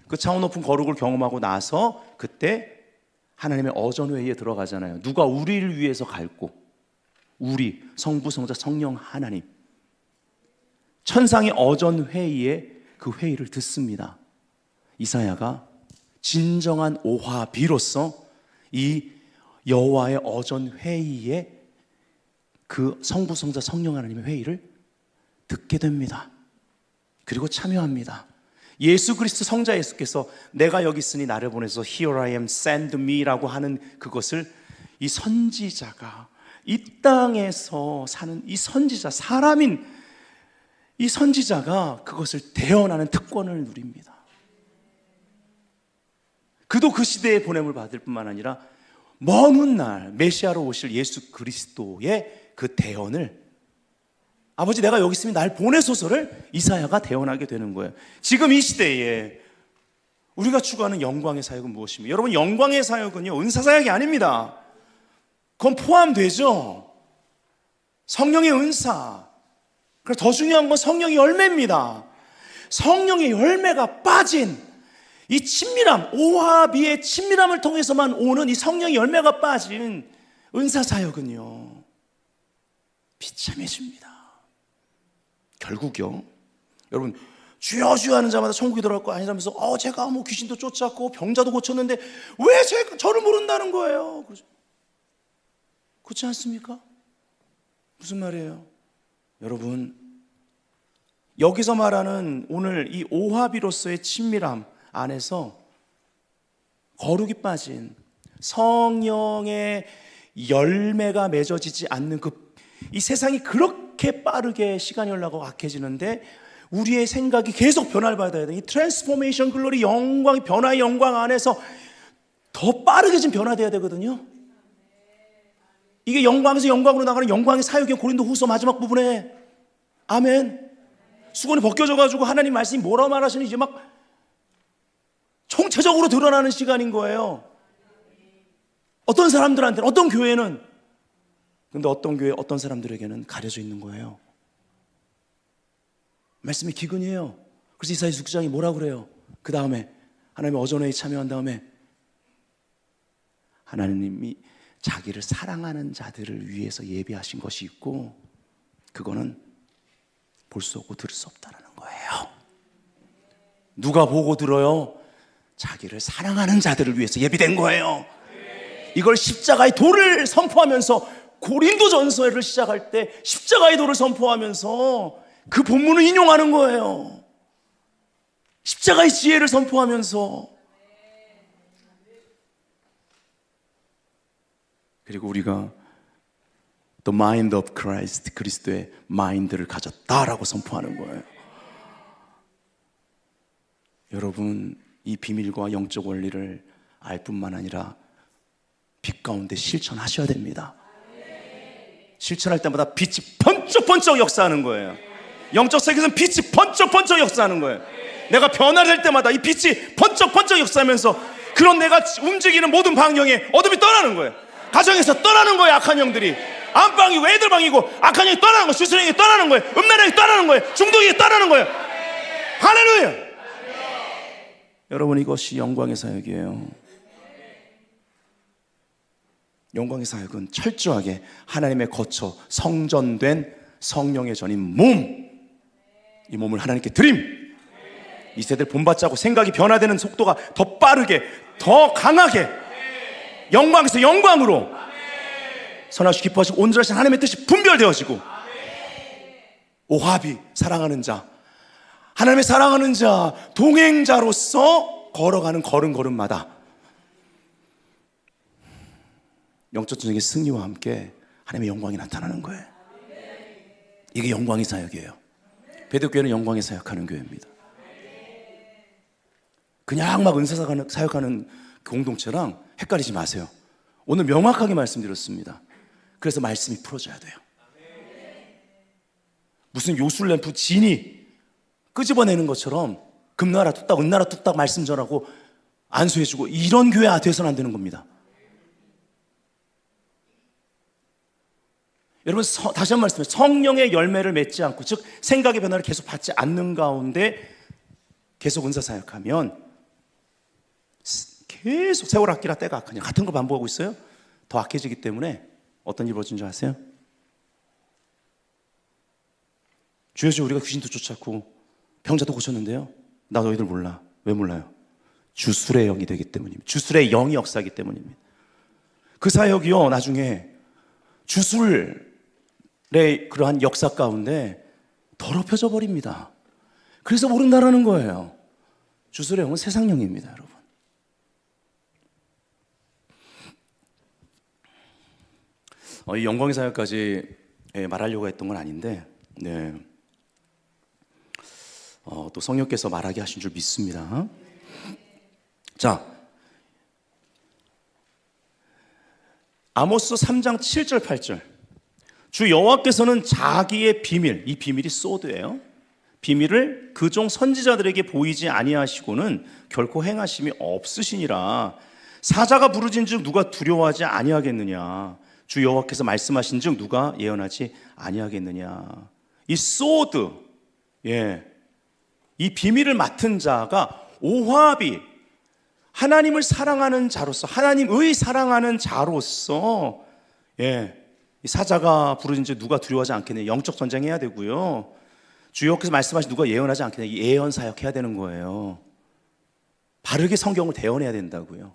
그 차원 높은 거룩을 경험하고 나서 그때 하나님의 어전회의에 들어가잖아요. 누가 우리를 위해서 갈고, 우리 성부, 성자, 성령 하나님. 천상의 어전회의에 그 회의를 듣습니다. 이사야가 진정한 오화비로서 이 여호와의 어전회의에 그 성부, 성자, 성령 하나님의 회의를 듣게 됩니다. 그리고 참여합니다. 예수 그리스도 성자 예수께서 내가 여기 있으니 나를 보내서 Here I am, send me라고 하는 그것을 이 선지자가, 이 땅에서 사는 이 선지자, 사람인 이 선지자가 그것을 대언하는 특권을 누립니다. 그도 그 시대에 보냄을 받을 뿐만 아니라 먼 훗날 메시아로 오실 예수 그리스도의 그 대언을, 아버지 내가 여기 있으면 날 보내소서를 이사야가 대언하게 되는 거예요. 지금 이 시대에 우리가 추구하는 영광의 사역은 무엇입니까? 여러분, 영광의 사역은요, 은사 사역이 아닙니다. 그건 포함되죠. 성령의 은사. 그래서 더 중요한 건 성령의 열매입니다. 성령의 열매가 빠진 이 친밀함, 오화비의 친밀함을 통해서만 오는 이 성령의 열매가 빠진 은사 사역은요, 비참해집니다. 결국요, 여러분, 주여 주여 하는 자마다 천국에 들어갈 거 아니라면서 제가 뭐 귀신도 쫓았고 병자도 고쳤는데 왜 저를 모른다는 거예요? 그렇지 않습니까? 무슨 말이에요? 여러분, 여기서 말하는 오늘 이 오화비로서의 친밀함 안에서 거룩이 빠진 성령의 열매가 맺어지지 않는 이 세상이 그렇게 빠르게 시간이 흘러가고 악해지는데 우리의 생각이 계속 변화를 받아야 돼. 이 트랜스포메이션 글로리 영광, 변화의 영광 안에서 더 빠르게 좀 변화돼야 되거든요. 이게 영광에서 영광으로 나가는 영광의 사역의 고린도후서 마지막 부분에, 아멘, 수건이 벗겨져가지고 하나님 말씀이 뭐라고 말하시는지 이제 막 총체적으로 드러나는 시간인 거예요. 어떤 사람들한테는, 어떤 교회는, 근데 어떤 교회, 어떤 사람들에게는 가려져 있는 거예요. 말씀이 기근이에요. 그래서 이사야 6장이 뭐라고 그래요? 그 다음에 하나님의 어전회에 참여한 다음에 하나님이 자기를 사랑하는 자들을 위해서 예비하신 것이 있고, 그거는 볼 수 없고 들을 수 없다는 거예요. 누가 보고 들어요? 자기를 사랑하는 자들을 위해서 예비된 거예요. 이걸 십자가의 도를 선포하면서, 고린도전서를 시작할 때 십자가의 도를 선포하면서 그 본문을 인용하는 거예요. 십자가의 지혜를 선포하면서. 그리고 우리가 The mind of Christ, 그리스도의 마인드를 가졌다라고 선포하는 거예요. 여러분, 이 비밀과 영적 원리를 알 뿐만 아니라 빛 가운데 실천하셔야 됩니다. 실천할 때마다 빛이 번쩍번쩍 역사하는 거예요. 영적 세계에서는 빛이 번쩍번쩍 역사하는 거예요. 내가 변화될 때마다 이 빛이 번쩍번쩍 역사하면서 그런 내가 움직이는 모든 방향에 어둠이 떠나는 거예요. 가정에서 떠나는 거예요. 악한 영들이, 안방이고 애들 방이고 악한 영이 떠나는 거예요. 수수령이 떠나는 거예요. 음란형이 떠나는 거예요. 중독이 떠나는 거예요. 할렐루야. 여러분, 이것이 영광의 사역이에요. 영광의 사역은 철저하게 하나님의 거처 성전된 성령의 전인 몸, 이 몸을 하나님께 드림. 이 세대를 본받자고 생각이 변화되는 속도가 더 빠르게, 더 강하게, 영광에서 영광으로 선하시고 기뻐하시고 온전하신 하나님의 뜻이 분별되어지고, 오하비, 사랑하는 자, 하나님의 사랑하는 자, 동행자로서 걸어가는 걸음걸음마다 영적 전쟁의 승리와 함께 하나님의 영광이 나타나는 거예요. 이게 영광의 사역이에요. 베드교회는 영광의 사역하는 교회입니다. 그냥 막 은사 사역하는 공동체랑 헷갈리지 마세요. 오늘 명확하게 말씀드렸습니다. 그래서 말씀이 풀어져야 돼요. 무슨 요술램프 진이 끄집어내는 것처럼 금나라 뚝딱 은나라 뚝딱 말씀 전하고 안수해주고 이런 교회 돼서는 안 되는 겁니다. 여러분, 다시 한 번 말씀드려요. 성령의 열매를 맺지 않고, 즉 생각의 변화를 계속 받지 않는 가운데 계속 은사 사역하면 계속 세월 아끼라 때가 악하냐 같은 걸 반복하고 있어요. 더 악해지기 때문에 어떤 일이 벌어진 줄 아세요? 주여 우리가 귀신도 쫓았고 병자도 고쳤는데요. 나 너희들 몰라. 왜 몰라요? 주술의 영이 되기 때문입니다. 주술의 영이 역사하기 때문입니다. 그 사역이요 나중에 주술의 그러한 역사 가운데 더럽혀져 버립니다. 그래서 모른다라는 거예요. 주술의 영은 세상 영입니다, 여러분. 이 영광의 사역까지 말하려고 했던 건 아닌데, 네. 또 성령께서 말하게 하신 줄 믿습니다. 자, 아모스 3장 7절 8절. 주 여호와께서는 자기의 비밀, 이 비밀이 소드예요. 비밀을 그종 선지자들에게 보이지 아니하시고는 결코 행하심이 없으시니라. 사자가 부르진즉 누가 두려워하지 아니하겠느냐. 주 여호와께서 말씀하신즉 누가 예언하지 아니하겠느냐. 이 소드, 이 비밀을 맡은 자가 오합이 하나님을 사랑하는 자로서, 하나님의 사랑하는 자로서, 이 사자가 부르진즉 누가 두려워하지 않겠느냐. 영적 전쟁해야 되고요. 주 여호와께서 말씀하신 누가 예언하지 않겠느냐. 예언 사역해야 되는 거예요. 바르게 성경을 대언해야 된다고요.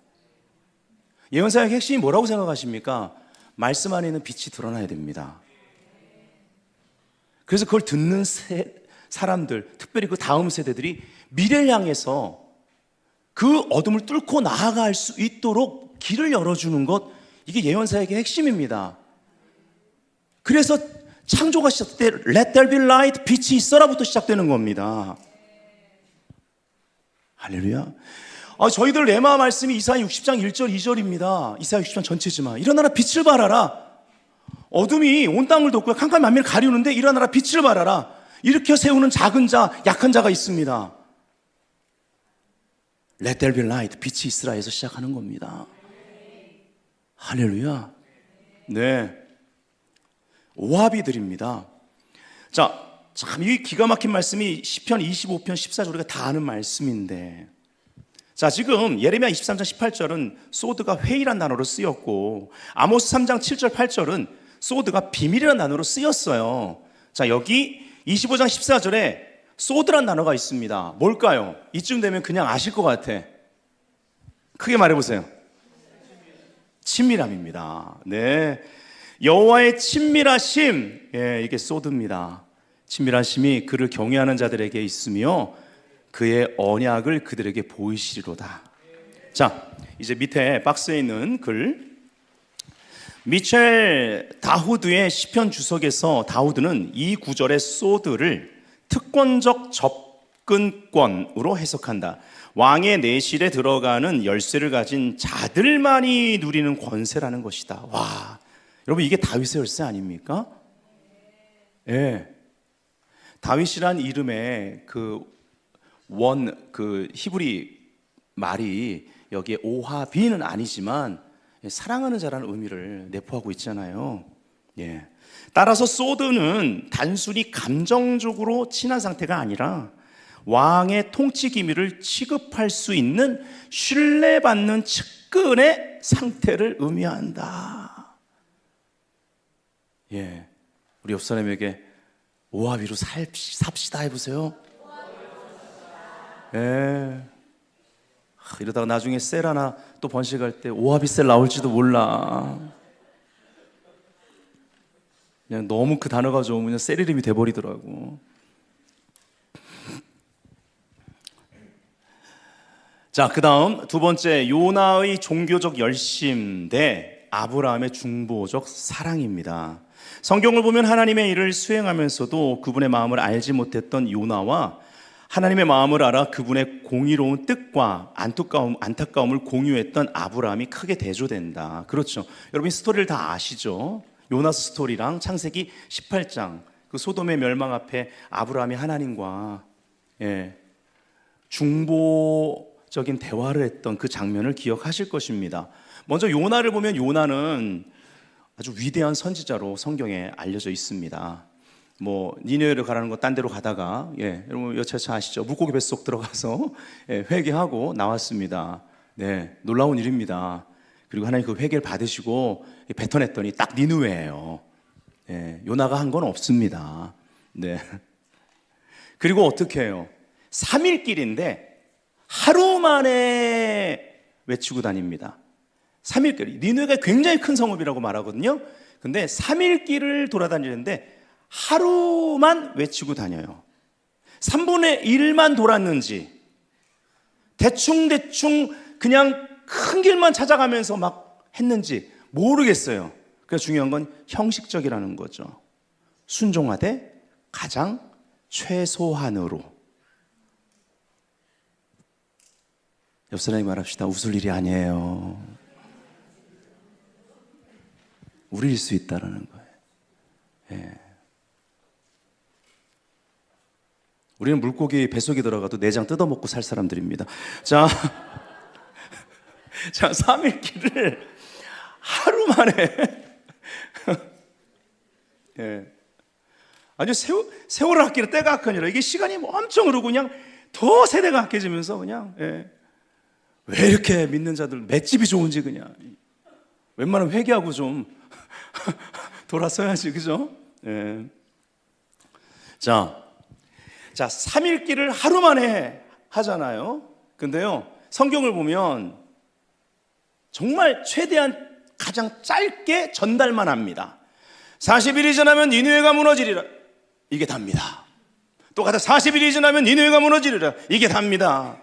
예언 사역의 핵심이 뭐라고 생각하십니까? 말씀 안에 있는 빛이 드러나야 됩니다. 그래서 그걸 듣는 사람들, 특별히 그 다음 세대들이 미래를 향해서 그 어둠을 뚫고 나아갈 수 있도록 길을 열어주는 것, 이게 예언 사역의 핵심입니다. 그래서 창조가 시작될 때 Let there be light, 빛이 있어라부터 시작되는 겁니다. 할렐루야. 저희들 레마 말씀이 이사야 60장 1절 2절입니다. 이사야 60장 전체지만 일어나라 빛을 발하라. 어둠이 온 땅을 덮고 캄캄한 만민을 가리우는데 일어나라 빛을 발하라. 일으켜 세우는 작은 자, 약한 자가 있습니다. Let there be light, 빛이 있으라 해서 시작하는 겁니다. 할렐루야. 네, 오합이들입니다. 자, 참 이 기가 막힌 말씀이 시편 25편 14절 우리가 다 아는 말씀인데, 자, 지금 예레미야 23장 18절은 소드가 회의란 단어로 쓰였고, 아모스 3장 7절 8절은 소드가 비밀이라는 단어로 쓰였어요. 자, 여기 25장 14절에 소드란 단어가 있습니다. 뭘까요? 이쯤 되면 그냥 아실 것 같아. 크게 말해보세요. 친밀함입니다. 네, 여호와의 친밀하심, 이게 소드입니다. 친밀하심이 그를 경외하는 자들에게 있으며 그의 언약을 그들에게 보이시리로다. 자, 이제 밑에 박스에 있는 글, 미첼 다후드의 시편 주석에서 다후드는 이 구절의 소드를 특권적 접근권으로 해석한다. 왕의 내실에 들어가는 열쇠를 가진 자들만이 누리는 권세라는 것이다. 와, 여러분, 이게 다윗의 열쇠 아닙니까? 다윗이란 이름의 그 히브리 말이 여기에 오하비는 아니지만 사랑하는 자라는 의미를 내포하고 있잖아요. 따라서 소드는 단순히 감정적으로 친한 상태가 아니라 왕의 통치 기밀을 취급할 수 있는 신뢰받는 측근의 상태를 의미한다. 우리 옆 사람에게 오하비로 삽시다 해보세요. 이러다가 나중에 셀 하나 또 번식할 때 오하비 셀 나올지도 몰라. 그냥 너무 그 단어가 좋으면 그냥 셀 이름이 돼버리더라고. 자, 그 다음 두 번째, 요나의 종교적 열심 대 아브라함의 중보적 사랑입니다. 성경을 보면 하나님의 일을 수행하면서도 그분의 마음을 알지 못했던 요나와 하나님의 마음을 알아 그분의 공의로운 뜻과 안타까움을 공유했던 아브라함이 크게 대조된다. 그렇죠. 여러분, 스토리를 다 아시죠? 요나 스토리랑 창세기 18장 그 소돔의 멸망 앞에 아브라함이 하나님과 중보적인 대화를 했던 그 장면을 기억하실 것입니다. 먼저 요나를 보면 요나는 아주 위대한 선지자로 성경에 알려져 있습니다. 니느웨로 가라는 거 딴 데로 가다가 여러분 여차차 아시죠? 물고기 뱃속 들어가서 회개하고 나왔습니다. 네, 놀라운 일입니다. 그리고 하나님 그 회개를 받으시고 뱉어냈더니 딱 니느웨예요. 네, 요나가 한 건 없습니다. 네. 그리고 어떻게 해요? 3일 길인데 하루 만에 외치고 다닙니다. 3일 길. 니느웨가 굉장히 큰 성읍이라고 말하거든요. 근데 3일 길을 돌아다니는데 하루만 외치고 다녀요. 3분의 1만 돌았는지 대충 그냥 큰 길만 찾아가면서 막 했는지 모르겠어요. 그러니까 중요한 건 형식적이라는 거죠. 순종하되 가장 최소한으로. 옆 사람이 말합시다. 웃을 일이 아니에요. 우리일 수 있다라는 거예요. 예. 우리는 물고기 뱃속에 들어가도 내장 뜯어먹고 살 사람들입니다. 자, 3일 길을 하루 만에 예. 아주 세월을 아끼는 때가 아까니라 이게 시간이 엄청 흐르고 그냥 더 세대가 아껴지면서 그냥 예. 왜 이렇게 믿는 자들 맷집이 좋은지 그냥 웬만하면 회개하고 좀 돌아서야지, 그죠? 예. 자, 3일 길을 하루 만에 하잖아요. 근데요, 성경을 보면 정말 최대한 가장 짧게 전달만 합니다. 40일이 지나면 니느웨가 무너지리라. 이게 답니다. 또 가다 40일이 지나면 니느웨가 무너지리라. 이게 답니다.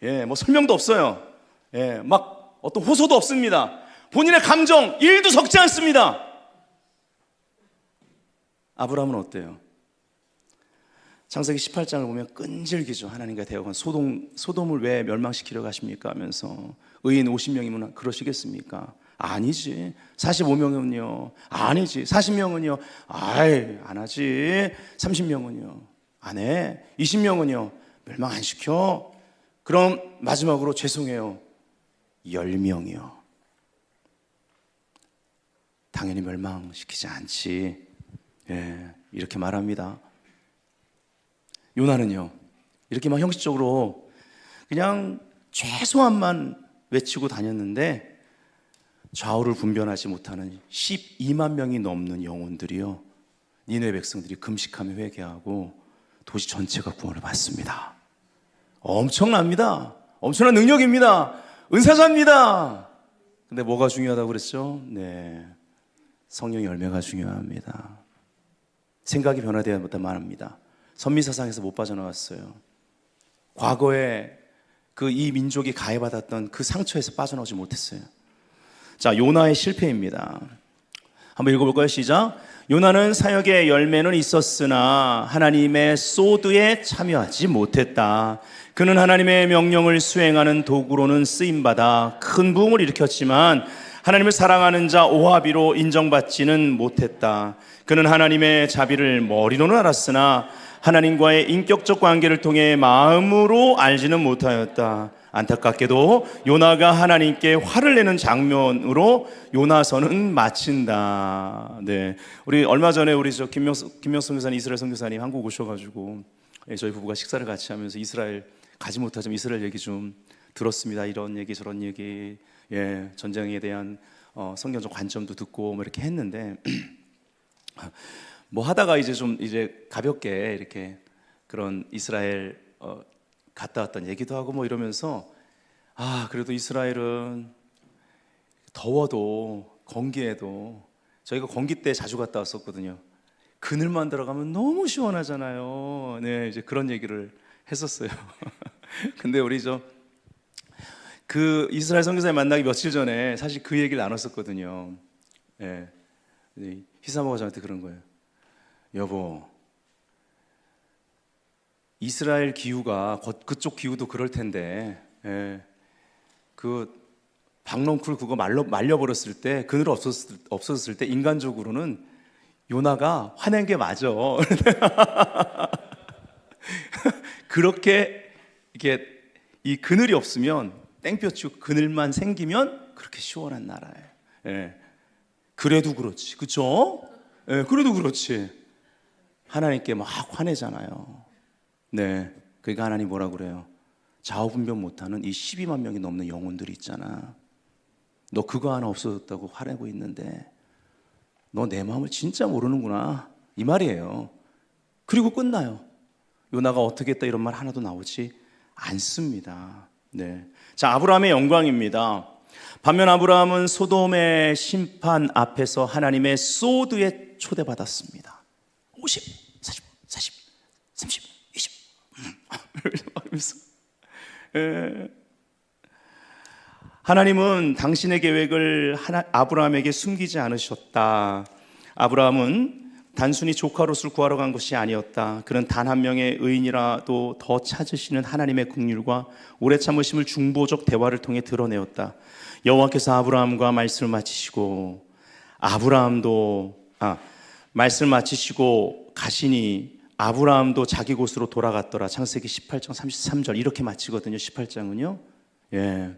예, 뭐 설명도 없어요. 예, 막 어떤 호소도 없습니다. 본인의 감정 1도 섞지 않습니다. 아브라함은 어때요? 창세기 18장을 보면 끈질기죠. 하나님과 대화가 소돔을 왜 멸망시키려 가십니까 하면서 의인 50명이면 그러시겠습니까? 아니지. 45명은요. 아니지. 40명은요. 아이, 안 하지. 30명은요. 안 해. 20명은요. 멸망 안 시켜. 그럼 마지막으로 죄송해요. 10명이요. 당연히 멸망시키지 않지. 예, 이렇게 말합니다. 요나는요, 이렇게 막 형식적으로 그냥 최소한만 외치고 다녔는데 좌우를 분별하지 못하는 12만 명이 넘는 영혼들이요, 니느웨 백성들이 금식하며 회개하고 도시 전체가 구원을 받습니다. 엄청납니다. 엄청난 능력입니다. 은사자입니다. 근데 뭐가 중요하다고 그랬죠? 네, 성령의 열매가 중요합니다. 생각이 변화되어야 말합니다. 선미사상에서 못 빠져나왔어요. 과거에 이 민족이 가해받았던 그 상처에서 빠져나오지 못했어요. 자, 요나의 실패입니다. 한번 읽어볼까요? 시작. 요나는 사역의 열매는 있었으나 하나님의 소드에 참여하지 못했다. 그는 하나님의 명령을 수행하는 도구로는 쓰임받아 큰 부흥을 일으켰지만 하나님을 사랑하는 자 오하비로 인정받지는 못했다. 그는 하나님의 자비를 머리로는 알았으나 하나님과의 인격적 관계를 통해 마음으로 알지는 못하였다. 안타깝게도 요나가 하나님께 화를 내는 장면으로 요나서는 마친다. 네, 우리 얼마 전에 우리 김명성 교사님, 이스라엘 선교사님 한국 오셔가지고 저희 부부가 식사를 같이 하면서 이스라엘 가지 못하지만 이스라엘 얘기 좀 들었습니다. 이런 얘기 저런 얘기, 예, 전쟁에 대한 성경적 관점도 듣고 뭐 이렇게 했는데 뭐 하다가 이제 가볍게 이렇게 그런 이스라엘 갔다 왔던 얘기도 하고 뭐 이러면서 그래도 이스라엘은 더워도 건기에도 저희가 건기 때 자주 갔다 왔었거든요. 그늘만 들어가면 너무 시원하잖아요. 네, 이제 그런 얘기를 했었어요. 근데 우리 그 이스라엘 선교사님 만나기 며칠 전에 사실 그 얘기를 나눴었거든요. 예. 희사모가 저한테 그런 거예요. 여보, 이스라엘 기후가 그쪽 기후도 그럴 텐데, 예, 그 박넝쿨 그거 말려버렸을 때, 그늘 없었을 때 인간적으로는 요나가 화낸 게 맞아. 그렇게 이게 이 그늘이 없으면 땡볕이고 그늘만 생기면 그렇게 시원한 나라예요. 예. 그래도 그렇지, 그렇죠? 예, 그래도 그렇지. 하나님께 막 화내잖아요. 네, 그러니까 하나님 뭐라 그래요? 좌우분별 못하는 이 12만 명이 넘는 영혼들이 있잖아. 너 그거 하나 없어졌다고 화내고 있는데 너 내 마음을 진짜 모르는구나, 이 말이에요. 그리고 끝나요. 요나가 어떻게 했다 이런 말 하나도 나오지 않습니다. 네. 자, 아브라함의 영광입니다. 반면 아브라함은 소돔의 심판 앞에서 하나님의 소드에 초대받았습니다. 50, 40, 40, 30, 20 이러면서 하나님은 당신의 계획을 아브라함에게 숨기지 않으셨다. 아브라함은 단순히 조카롯을 구하러 간 것이 아니었다. 그는 단 한 명의 의인이라도 더 찾으시는 하나님의 긍휼과 오래 참으심을 중보적 대화를 통해 드러내었다. 여호와께서 아브라함과 말씀을 마치시고 말씀을 마치시고 가시니 아브라함도 자기 곳으로 돌아갔더라. 창세기 18장 33절 이렇게 마치거든요. 18장은요. 예.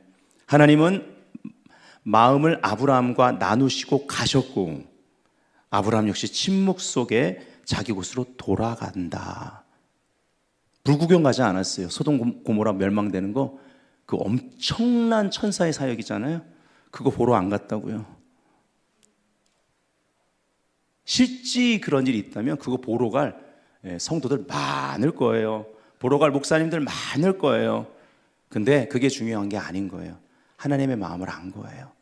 하나님은 마음을 아브라함과 나누시고 가셨고 아브라함 역시 침묵 속에 자기 곳으로 돌아간다. 불구경 가지 않았어요. 소돔 고모라 멸망되는 거, 그 엄청난 천사의 사역이잖아요. 그거 보러 안 갔다고요. 실제 그런 일이 있다면 그거 보러 갈 성도들 많을 거예요. 보러 갈 목사님들 많을 거예요. 근데 그게 중요한 게 아닌 거예요. 하나님의 마음을 안 거예요.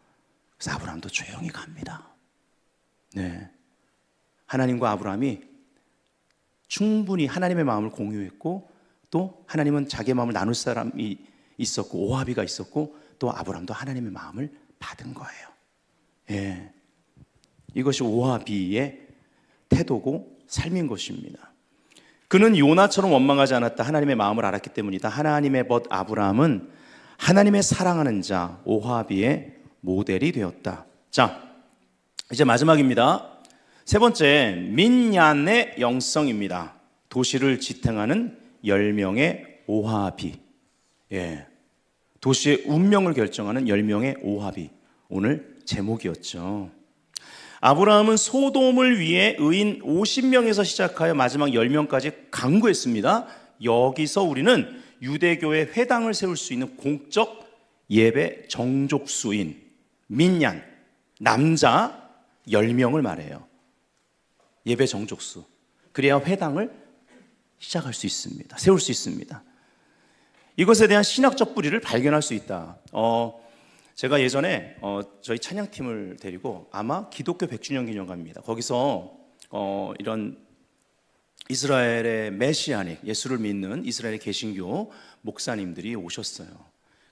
그래서 아브라함도 조용히 갑니다. 네. 하나님과 아브라함이 충분히 하나님의 마음을 공유했고 또 하나님은 자기의 마음을 나눌 사람이 있었고 오하비가 있었고 또 아브라함도 하나님의 마음을 받은 거예요. 예. 이것이 오하비의 태도고 삶인 것입니다. 그는 요나처럼 원망하지 않았다. 하나님의 마음을 알았기 때문이다. 하나님의 벗 아브라함은 하나님의 사랑하는 자 오하비의 모델이 되었다. 자, 이제 마지막입니다. 세 번째, 민얀의 영성입니다. 도시를 지탱하는 10명의 오하비. 예. 도시의 운명을 결정하는 10명의 오하비. 오늘 제목이었죠. 아브라함은 소돔을 위해 의인 50명에서 시작하여 마지막 10명까지 강구했습니다. 여기서 우리는 유대교의 회당을 세울 수 있는 공적 예배 정족수인 민얀, 남자 10명을 말해요. 예배 정족수. 그래야 회당을 시작할 수 있습니다. 세울 수 있습니다. 이것에 대한 신학적 뿌리를 발견할 수 있다. 제가 예전에 저희 찬양팀을 데리고 아마 기독교 100주년 기념관입니다. 거기서 이런 이스라엘의 메시아닉, 예수를 믿는 이스라엘의 개신교 목사님들이 오셨어요.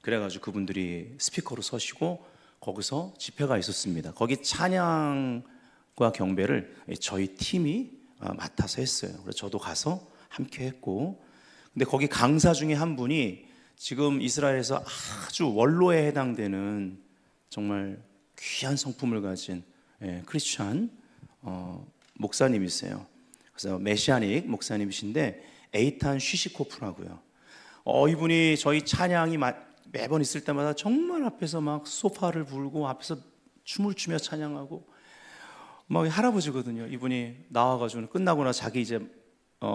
그래가지고 그분들이 스피커로 서시고 거기서 집회가 있었습니다. 거기 찬양과 경배를 저희 팀이 맡아서 했어요. 그래서 저도 가서 함께 했고, 근데 거기 강사 중에 한 분이 지금 이스라엘에서 아주 원로에 해당되는 정말 귀한 성품을 가진 크리스찬 목사님이세요. 그래서 메시아닉 목사님이신데 에이탄 쉬시코프라고요. 이분이 저희 찬양이 매번 있을 때마다 정말 앞에서 막 소파를 불고 앞에서 춤을 추며 찬양하고 막 할아버지거든요. 이분이 나와가지고 끝나고 나서 자기 이제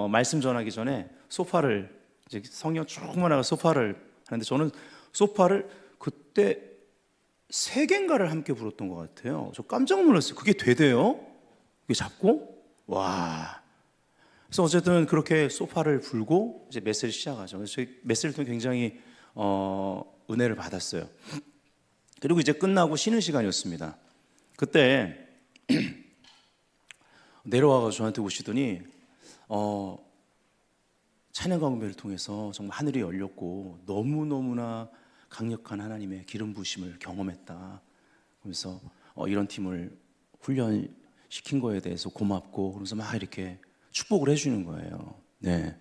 말씀 전하기 전에 소파를 이제 성령 충만하게 소파를 하는데 저는 소파를 그때 3개인가를 함께 불었던 것 같아요. 저 깜짝 놀랐어요. 그게 되대요? 그게 잡고? 와. 그래서 어쨌든 그렇게 소파를 불고 이제 메시지를 시작하죠. 그래서 저희 메시지를 통해 굉장히 은혜를 받았어요. 그리고 이제 끝나고 쉬는 시간이었습니다. 그때 내려와서 저한테 오시더니 찬양 강배를 통해서 정말 하늘이 열렸고 너무너무나 강력한 하나님의 기름 부으심을 경험했다. 그래서 이런 팀을 훈련시킨 거에 대해서 고맙고 그러면서 막 이렇게 축복을 해주는 거예요. 네.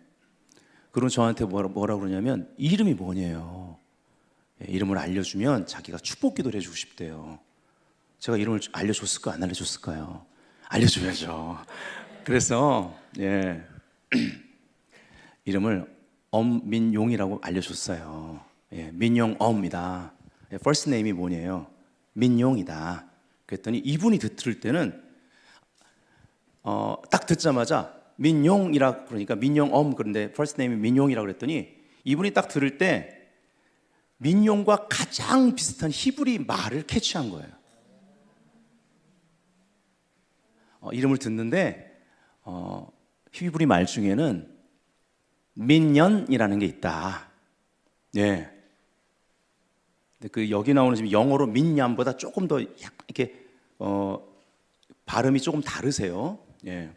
그럼 저한테 뭐라 그러냐면 이름이 뭐냐요. 이름을 알려주면 자기가 축복 기도를 해주고 싶대요. 제가 이름을 알려줬을까 안 알려줬을까요? 알려줘야죠. 그래서 이름을 엄민용이라고 알려줬어요. 민용엄이다. first name이 뭐냐요? 민용이다. 그랬더니 이분이 들을 때는 딱 듣자마자 민용이라 그러니까 민용엄, 그런데 first name이 민용이라고 그랬더니 이분이 딱 들을 때 민용과 가장 비슷한 히브리 말을 캐치한 거예요. 이름을 듣는데 히브리 말 중에는 민년이라는 게 있다. 예. 근데 그 여기 나오는 지금 영어로 민얀보다 조금 더 이렇게 발음이 조금 다르세요. 예.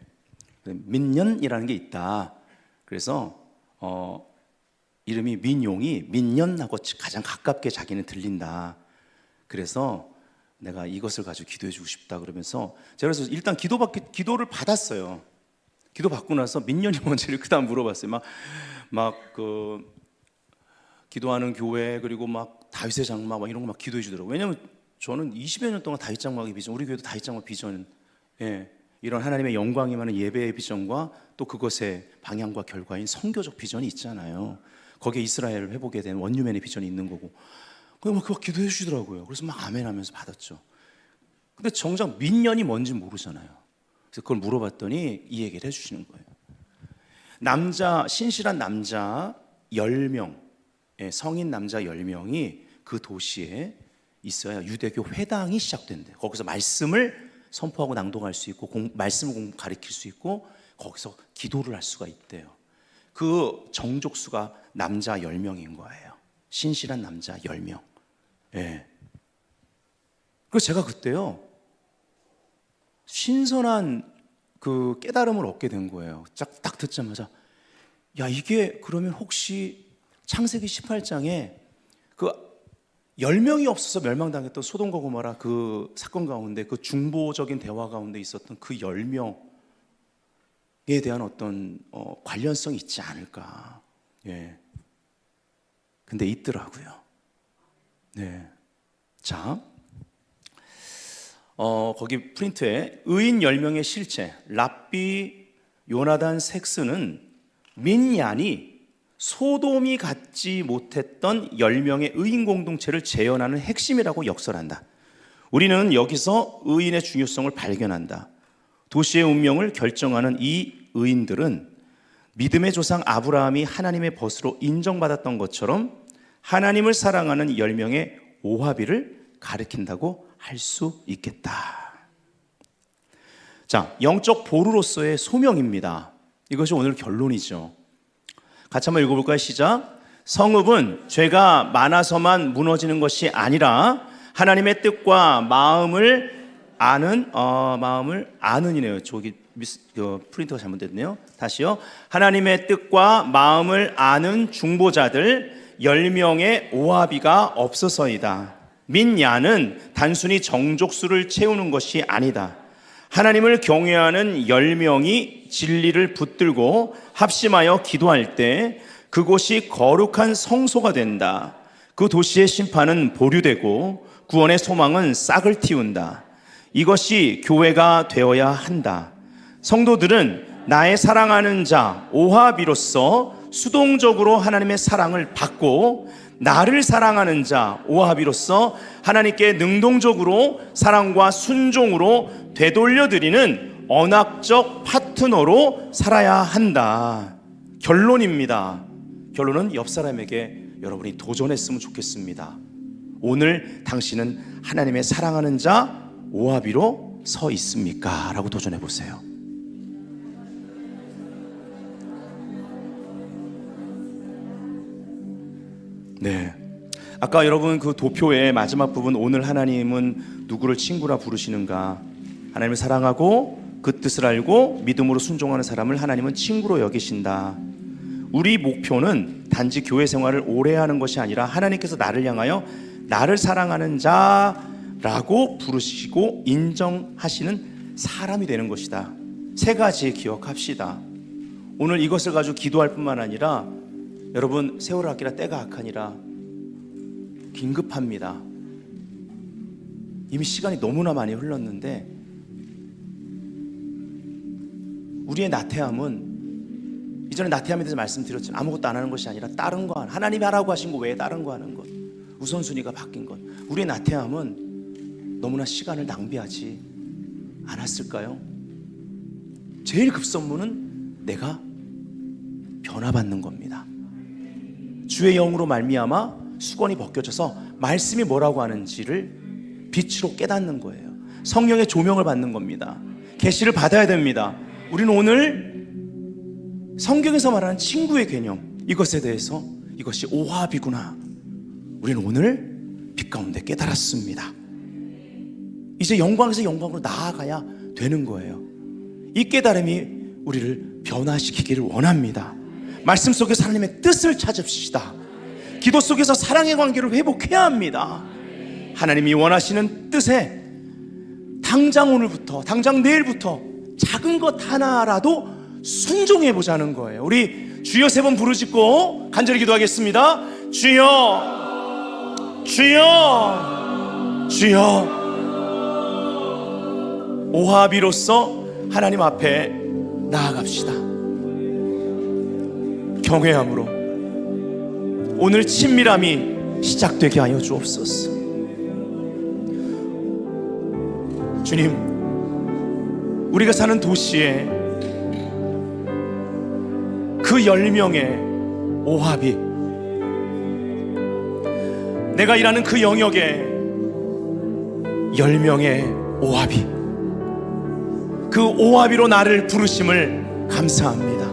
민년이라는 게 있다. 그래서 이름이 민용이 민년하고 가장 가깝게 자기는 들린다. 그래서 내가 이것을 가지고 기도해 주고 싶다 그러면서 제가 그래서 일단 기도를 받았어요. 기도 받고 나서 민년이 뭔지를 그다음 물어봤어요. 기도하는 교회 그리고 막 다윗의 장막 막 이런 거 막 기도해 주더라고요. 왜냐면 저는 20여 년 동안 다윗 장막의 비전, 우리 교회도 다윗 장막 비전, 이런 하나님의 영광이 많은 예배의 비전과 또 그것의 방향과 결과인 선교적 비전이 있잖아요. 거기에 이스라엘을 회복해야 되는 원유맨의 비전이 있는 거고. 그거 기도해 주시더라고요. 그래서 막 아멘 하면서 받았죠. 근데 정작 민년이 뭔지 모르잖아요. 그래서 그걸 물어봤더니 이 얘기를 해주시는 거예요. 신실한 남자 10명, 성인 남자 10명이 그 도시에 있어야 유대교 회당이 시작된대요. 거기서 말씀을 선포하고 낭독할 수 있고 말씀을 가르칠 수 있고 거기서 기도를 할 수가 있대요. 그 정족수가 남자 10명인 거예요. 신실한 남자 10명. 예. 그래서 제가 그때요 신선한 그 깨달음을 얻게 된 거예요. 딱 듣자마자 야, 이게 그러면 혹시 창세기 18장에 그 10명이 없어서 멸망당했던 소돔과 고모라 그 사건 가운데 그 중보적인 대화 가운데 있었던 그 10명에 대한 어떤 관련성이 있지 않을까. 예. 근데 있더라고요. 네. 자, 거기 프린트에 의인 10명의 실체, 랍비 요나단 섹스는 민얀이 소돔이 갖지 못했던 10명의 의인 공동체를 재현하는 핵심이라고 역설한다. 우리는 여기서 의인의 중요성을 발견한다. 도시의 운명을 결정하는 이 의인들은 믿음의 조상 아브라함이 하나님의 벗으로 인정받았던 것처럼 하나님을 사랑하는 10명의 오하비를 가리킨다고 할 수 있겠다. 자, 영적 보루로서의 소명입니다. 이것이 오늘 결론이죠. 같이 한번 읽어볼까요? 시작. 성읍은 죄가 많아서만 무너지는 것이 아니라 하나님의 뜻과 마음을 아는이네요. 저기 프린터가 잘못됐네요. 다시요. 하나님의 뜻과 마음을 아는 중보자들 10명의 오하비가 없어서이다. 민야는 단순히 정족수를 채우는 것이 아니다. 하나님을 경외하는 10명이 진리를 붙들고 합심하여 기도할 때 그곳이 거룩한 성소가 된다. 그 도시의 심판은 보류되고 구원의 소망은 싹을 틔운다. 이것이 교회가 되어야 한다. 성도들은 나의 사랑하는 자 오하비로서 수동적으로 하나님의 사랑을 받고 나를 사랑하는 자 오하비로서 하나님께 능동적으로 사랑과 순종으로 되돌려드리는 언약적 파트너로 살아야 한다. 결론입니다. 결론은 옆 사람에게 여러분이 도전했으면 좋겠습니다. 오늘 당신은 하나님의 사랑하는 자 오하비로 서 있습니까? 라고 도전해 보세요. 네. 아까 여러분 그 도표의 마지막 부분 오늘 하나님은 누구를 친구라 부르시는가? 하나님을 사랑하고 그 뜻을 알고 믿음으로 순종하는 사람을 하나님은 친구로 여기신다. 우리 목표는 단지 교회 생활을 오래 하는 것이 아니라 하나님께서 나를 향하여 나를 사랑하는 자라고 부르시고 인정하시는 사람이 되는 것이다. 세 가지 기억합시다. 오늘 이것을 가지고 기도할 뿐만 아니라 여러분 세월을 아끼라 때가 악하니라 긴급합니다. 이미 시간이 너무나 많이 흘렀는데 우리의 나태함은 이전에 나태함에 대해서 말씀드렸지만 아무것도 안 하는 것이 아니라 다른 거 하나님이 하라고 하신 거 외에 다른 거 하는 것, 우선순위가 바뀐 것. 우리의 나태함은 너무나 시간을 낭비하지 않았을까요? 제일 급선무는 내가 변화받는 겁니다. 주의 영으로 말미암아 수건이 벗겨져서 말씀이 뭐라고 하는지를 빛으로 깨닫는 거예요. 성령의 조명을 받는 겁니다. 계시를 받아야 됩니다. 우리는 오늘 성경에서 말하는 친구의 개념, 이것에 대해서 이것이 오합이구나, 우리는 오늘 빛 가운데 깨달았습니다. 이제 영광에서 영광으로 나아가야 되는 거예요. 이 깨달음이 우리를 변화시키기를 원합니다. 말씀 속에서 하나님의 뜻을 찾읍시다. 기도 속에서 사랑의 관계를 회복해야 합니다. 하나님이 원하시는 뜻에 당장 오늘부터, 당장 내일부터 작은 것 하나라도 순종해 보자는 거예요. 우리 주여 3번 부르짖고 간절히 기도하겠습니다. 주여, 주여, 주여. 오합이로서 하나님 앞에 나아갑시다. 경외함으로 오늘 친밀함이 시작되게 하여 주옵소서. 주님, 우리가 사는 도시에 그 10명의 오합이, 내가 일하는 그 영역에 10명의 오합이, 그 오합이로 나를 부르심을 감사합니다.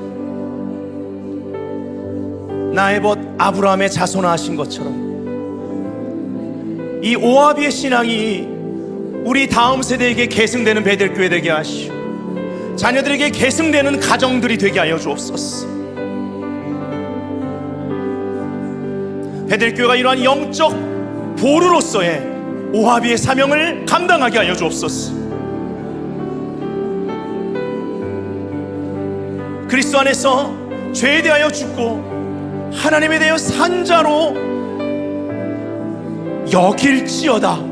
나에봇 아브라함의 자손하신 것처럼 이 오합이의 신앙이 우리 다음 세대에게 계승되는 베델교회 되게 하시오. 자녀들에게 계승되는 가정들이 되게 하여 주옵소서. 베델교회가 이러한 영적 보루로서의 오합이의 사명을 감당하게 하여 주옵소서. 그리스도 안에서 죄에 대하여 죽고 하나님에 대하여 산 자로 여길지어다.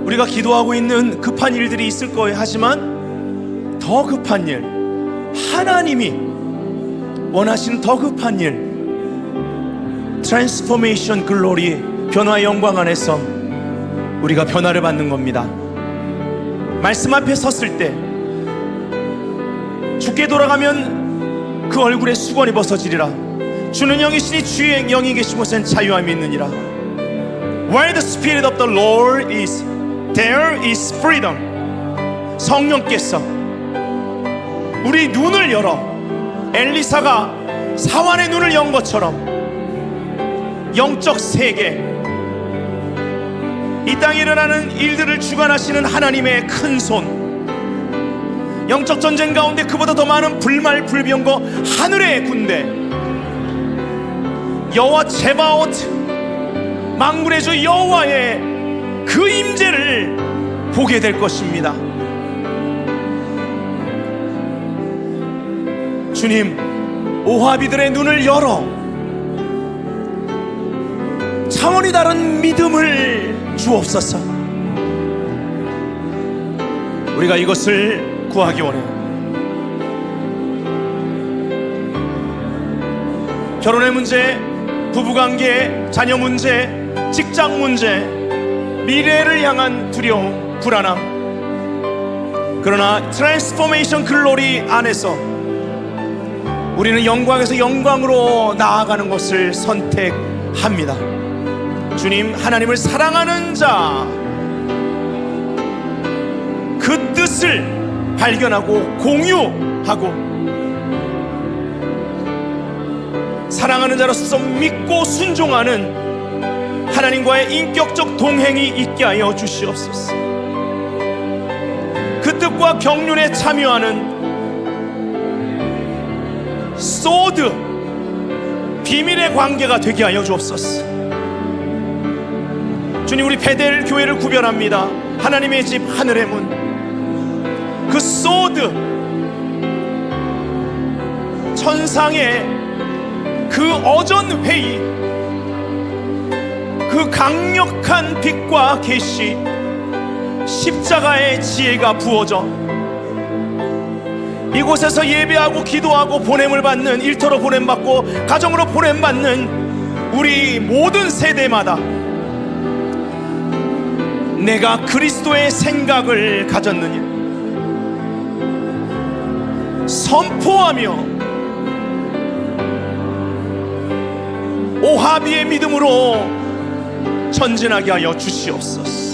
우리가 기도하고 있는 급한 일들이 있을 거예요. 하지만 더 급한 일, 하나님이 원하시는 더 급한 일, 트랜스포메이션 글로리, 변화의 영광 안에서 우리가 변화를 받는 겁니다. 말씀 앞에 섰을 때 주께 돌아가면 그 얼굴에 수건이 벗어지리라. 주는 영이시니 주의 영이 계신 곳엔 자유함이 있느니라. Where the Spirit of the Lord is, there is freedom. 성령께서 우리 눈을 열어 엘리사가 사환의 눈을 연 것처럼 영적 세계, 이 땅에 일어나는 일들을 주관하시는 하나님의 큰 손, 영적 전쟁 가운데 그보다 더 많은 불말 불병거 하늘의 군대, 여호와 제바오트 만군의 주 여호와의 그 임재를 보게 될 것입니다. 주님, 오합이들의 눈을 열어 차원이 다른 믿음을 주옵소서. 우리가 이것을 구하기 원해요. 결혼의 문제, 부부관계, 자녀 문제, 직장 문제, 미래를 향한 두려움, 불안함. 그러나 트랜스포메이션 글로리 안에서 우리는 영광에서 영광으로 나아가는 것을 선택합니다. 주님, 하나님을 사랑하는 자, 그 뜻을 발견하고 공유하고 사랑하는 자로서 믿고 순종하는 하나님과의 인격적 동행이 있게 하여 주시옵소서. 그 뜻과 경륜에 참여하는 소드, 비밀의 관계가 되게 하여 주옵소서. 주님, 우리 베델 교회를 구별합니다. 하나님의 집, 하늘의 문. 그 소드, 천상의 그 어전 회의, 그 강력한 빛과 계시, 십자가의 지혜가 부어져 이곳에서 예배하고 기도하고 보냄을 받는, 일터로 보냄받고 가정으로 보냄받는 우리 모든 세대마다 내가 그리스도의 생각을 가졌느냐 선포하며 오하비의 믿음으로 전진하게 하여 주시옵소서.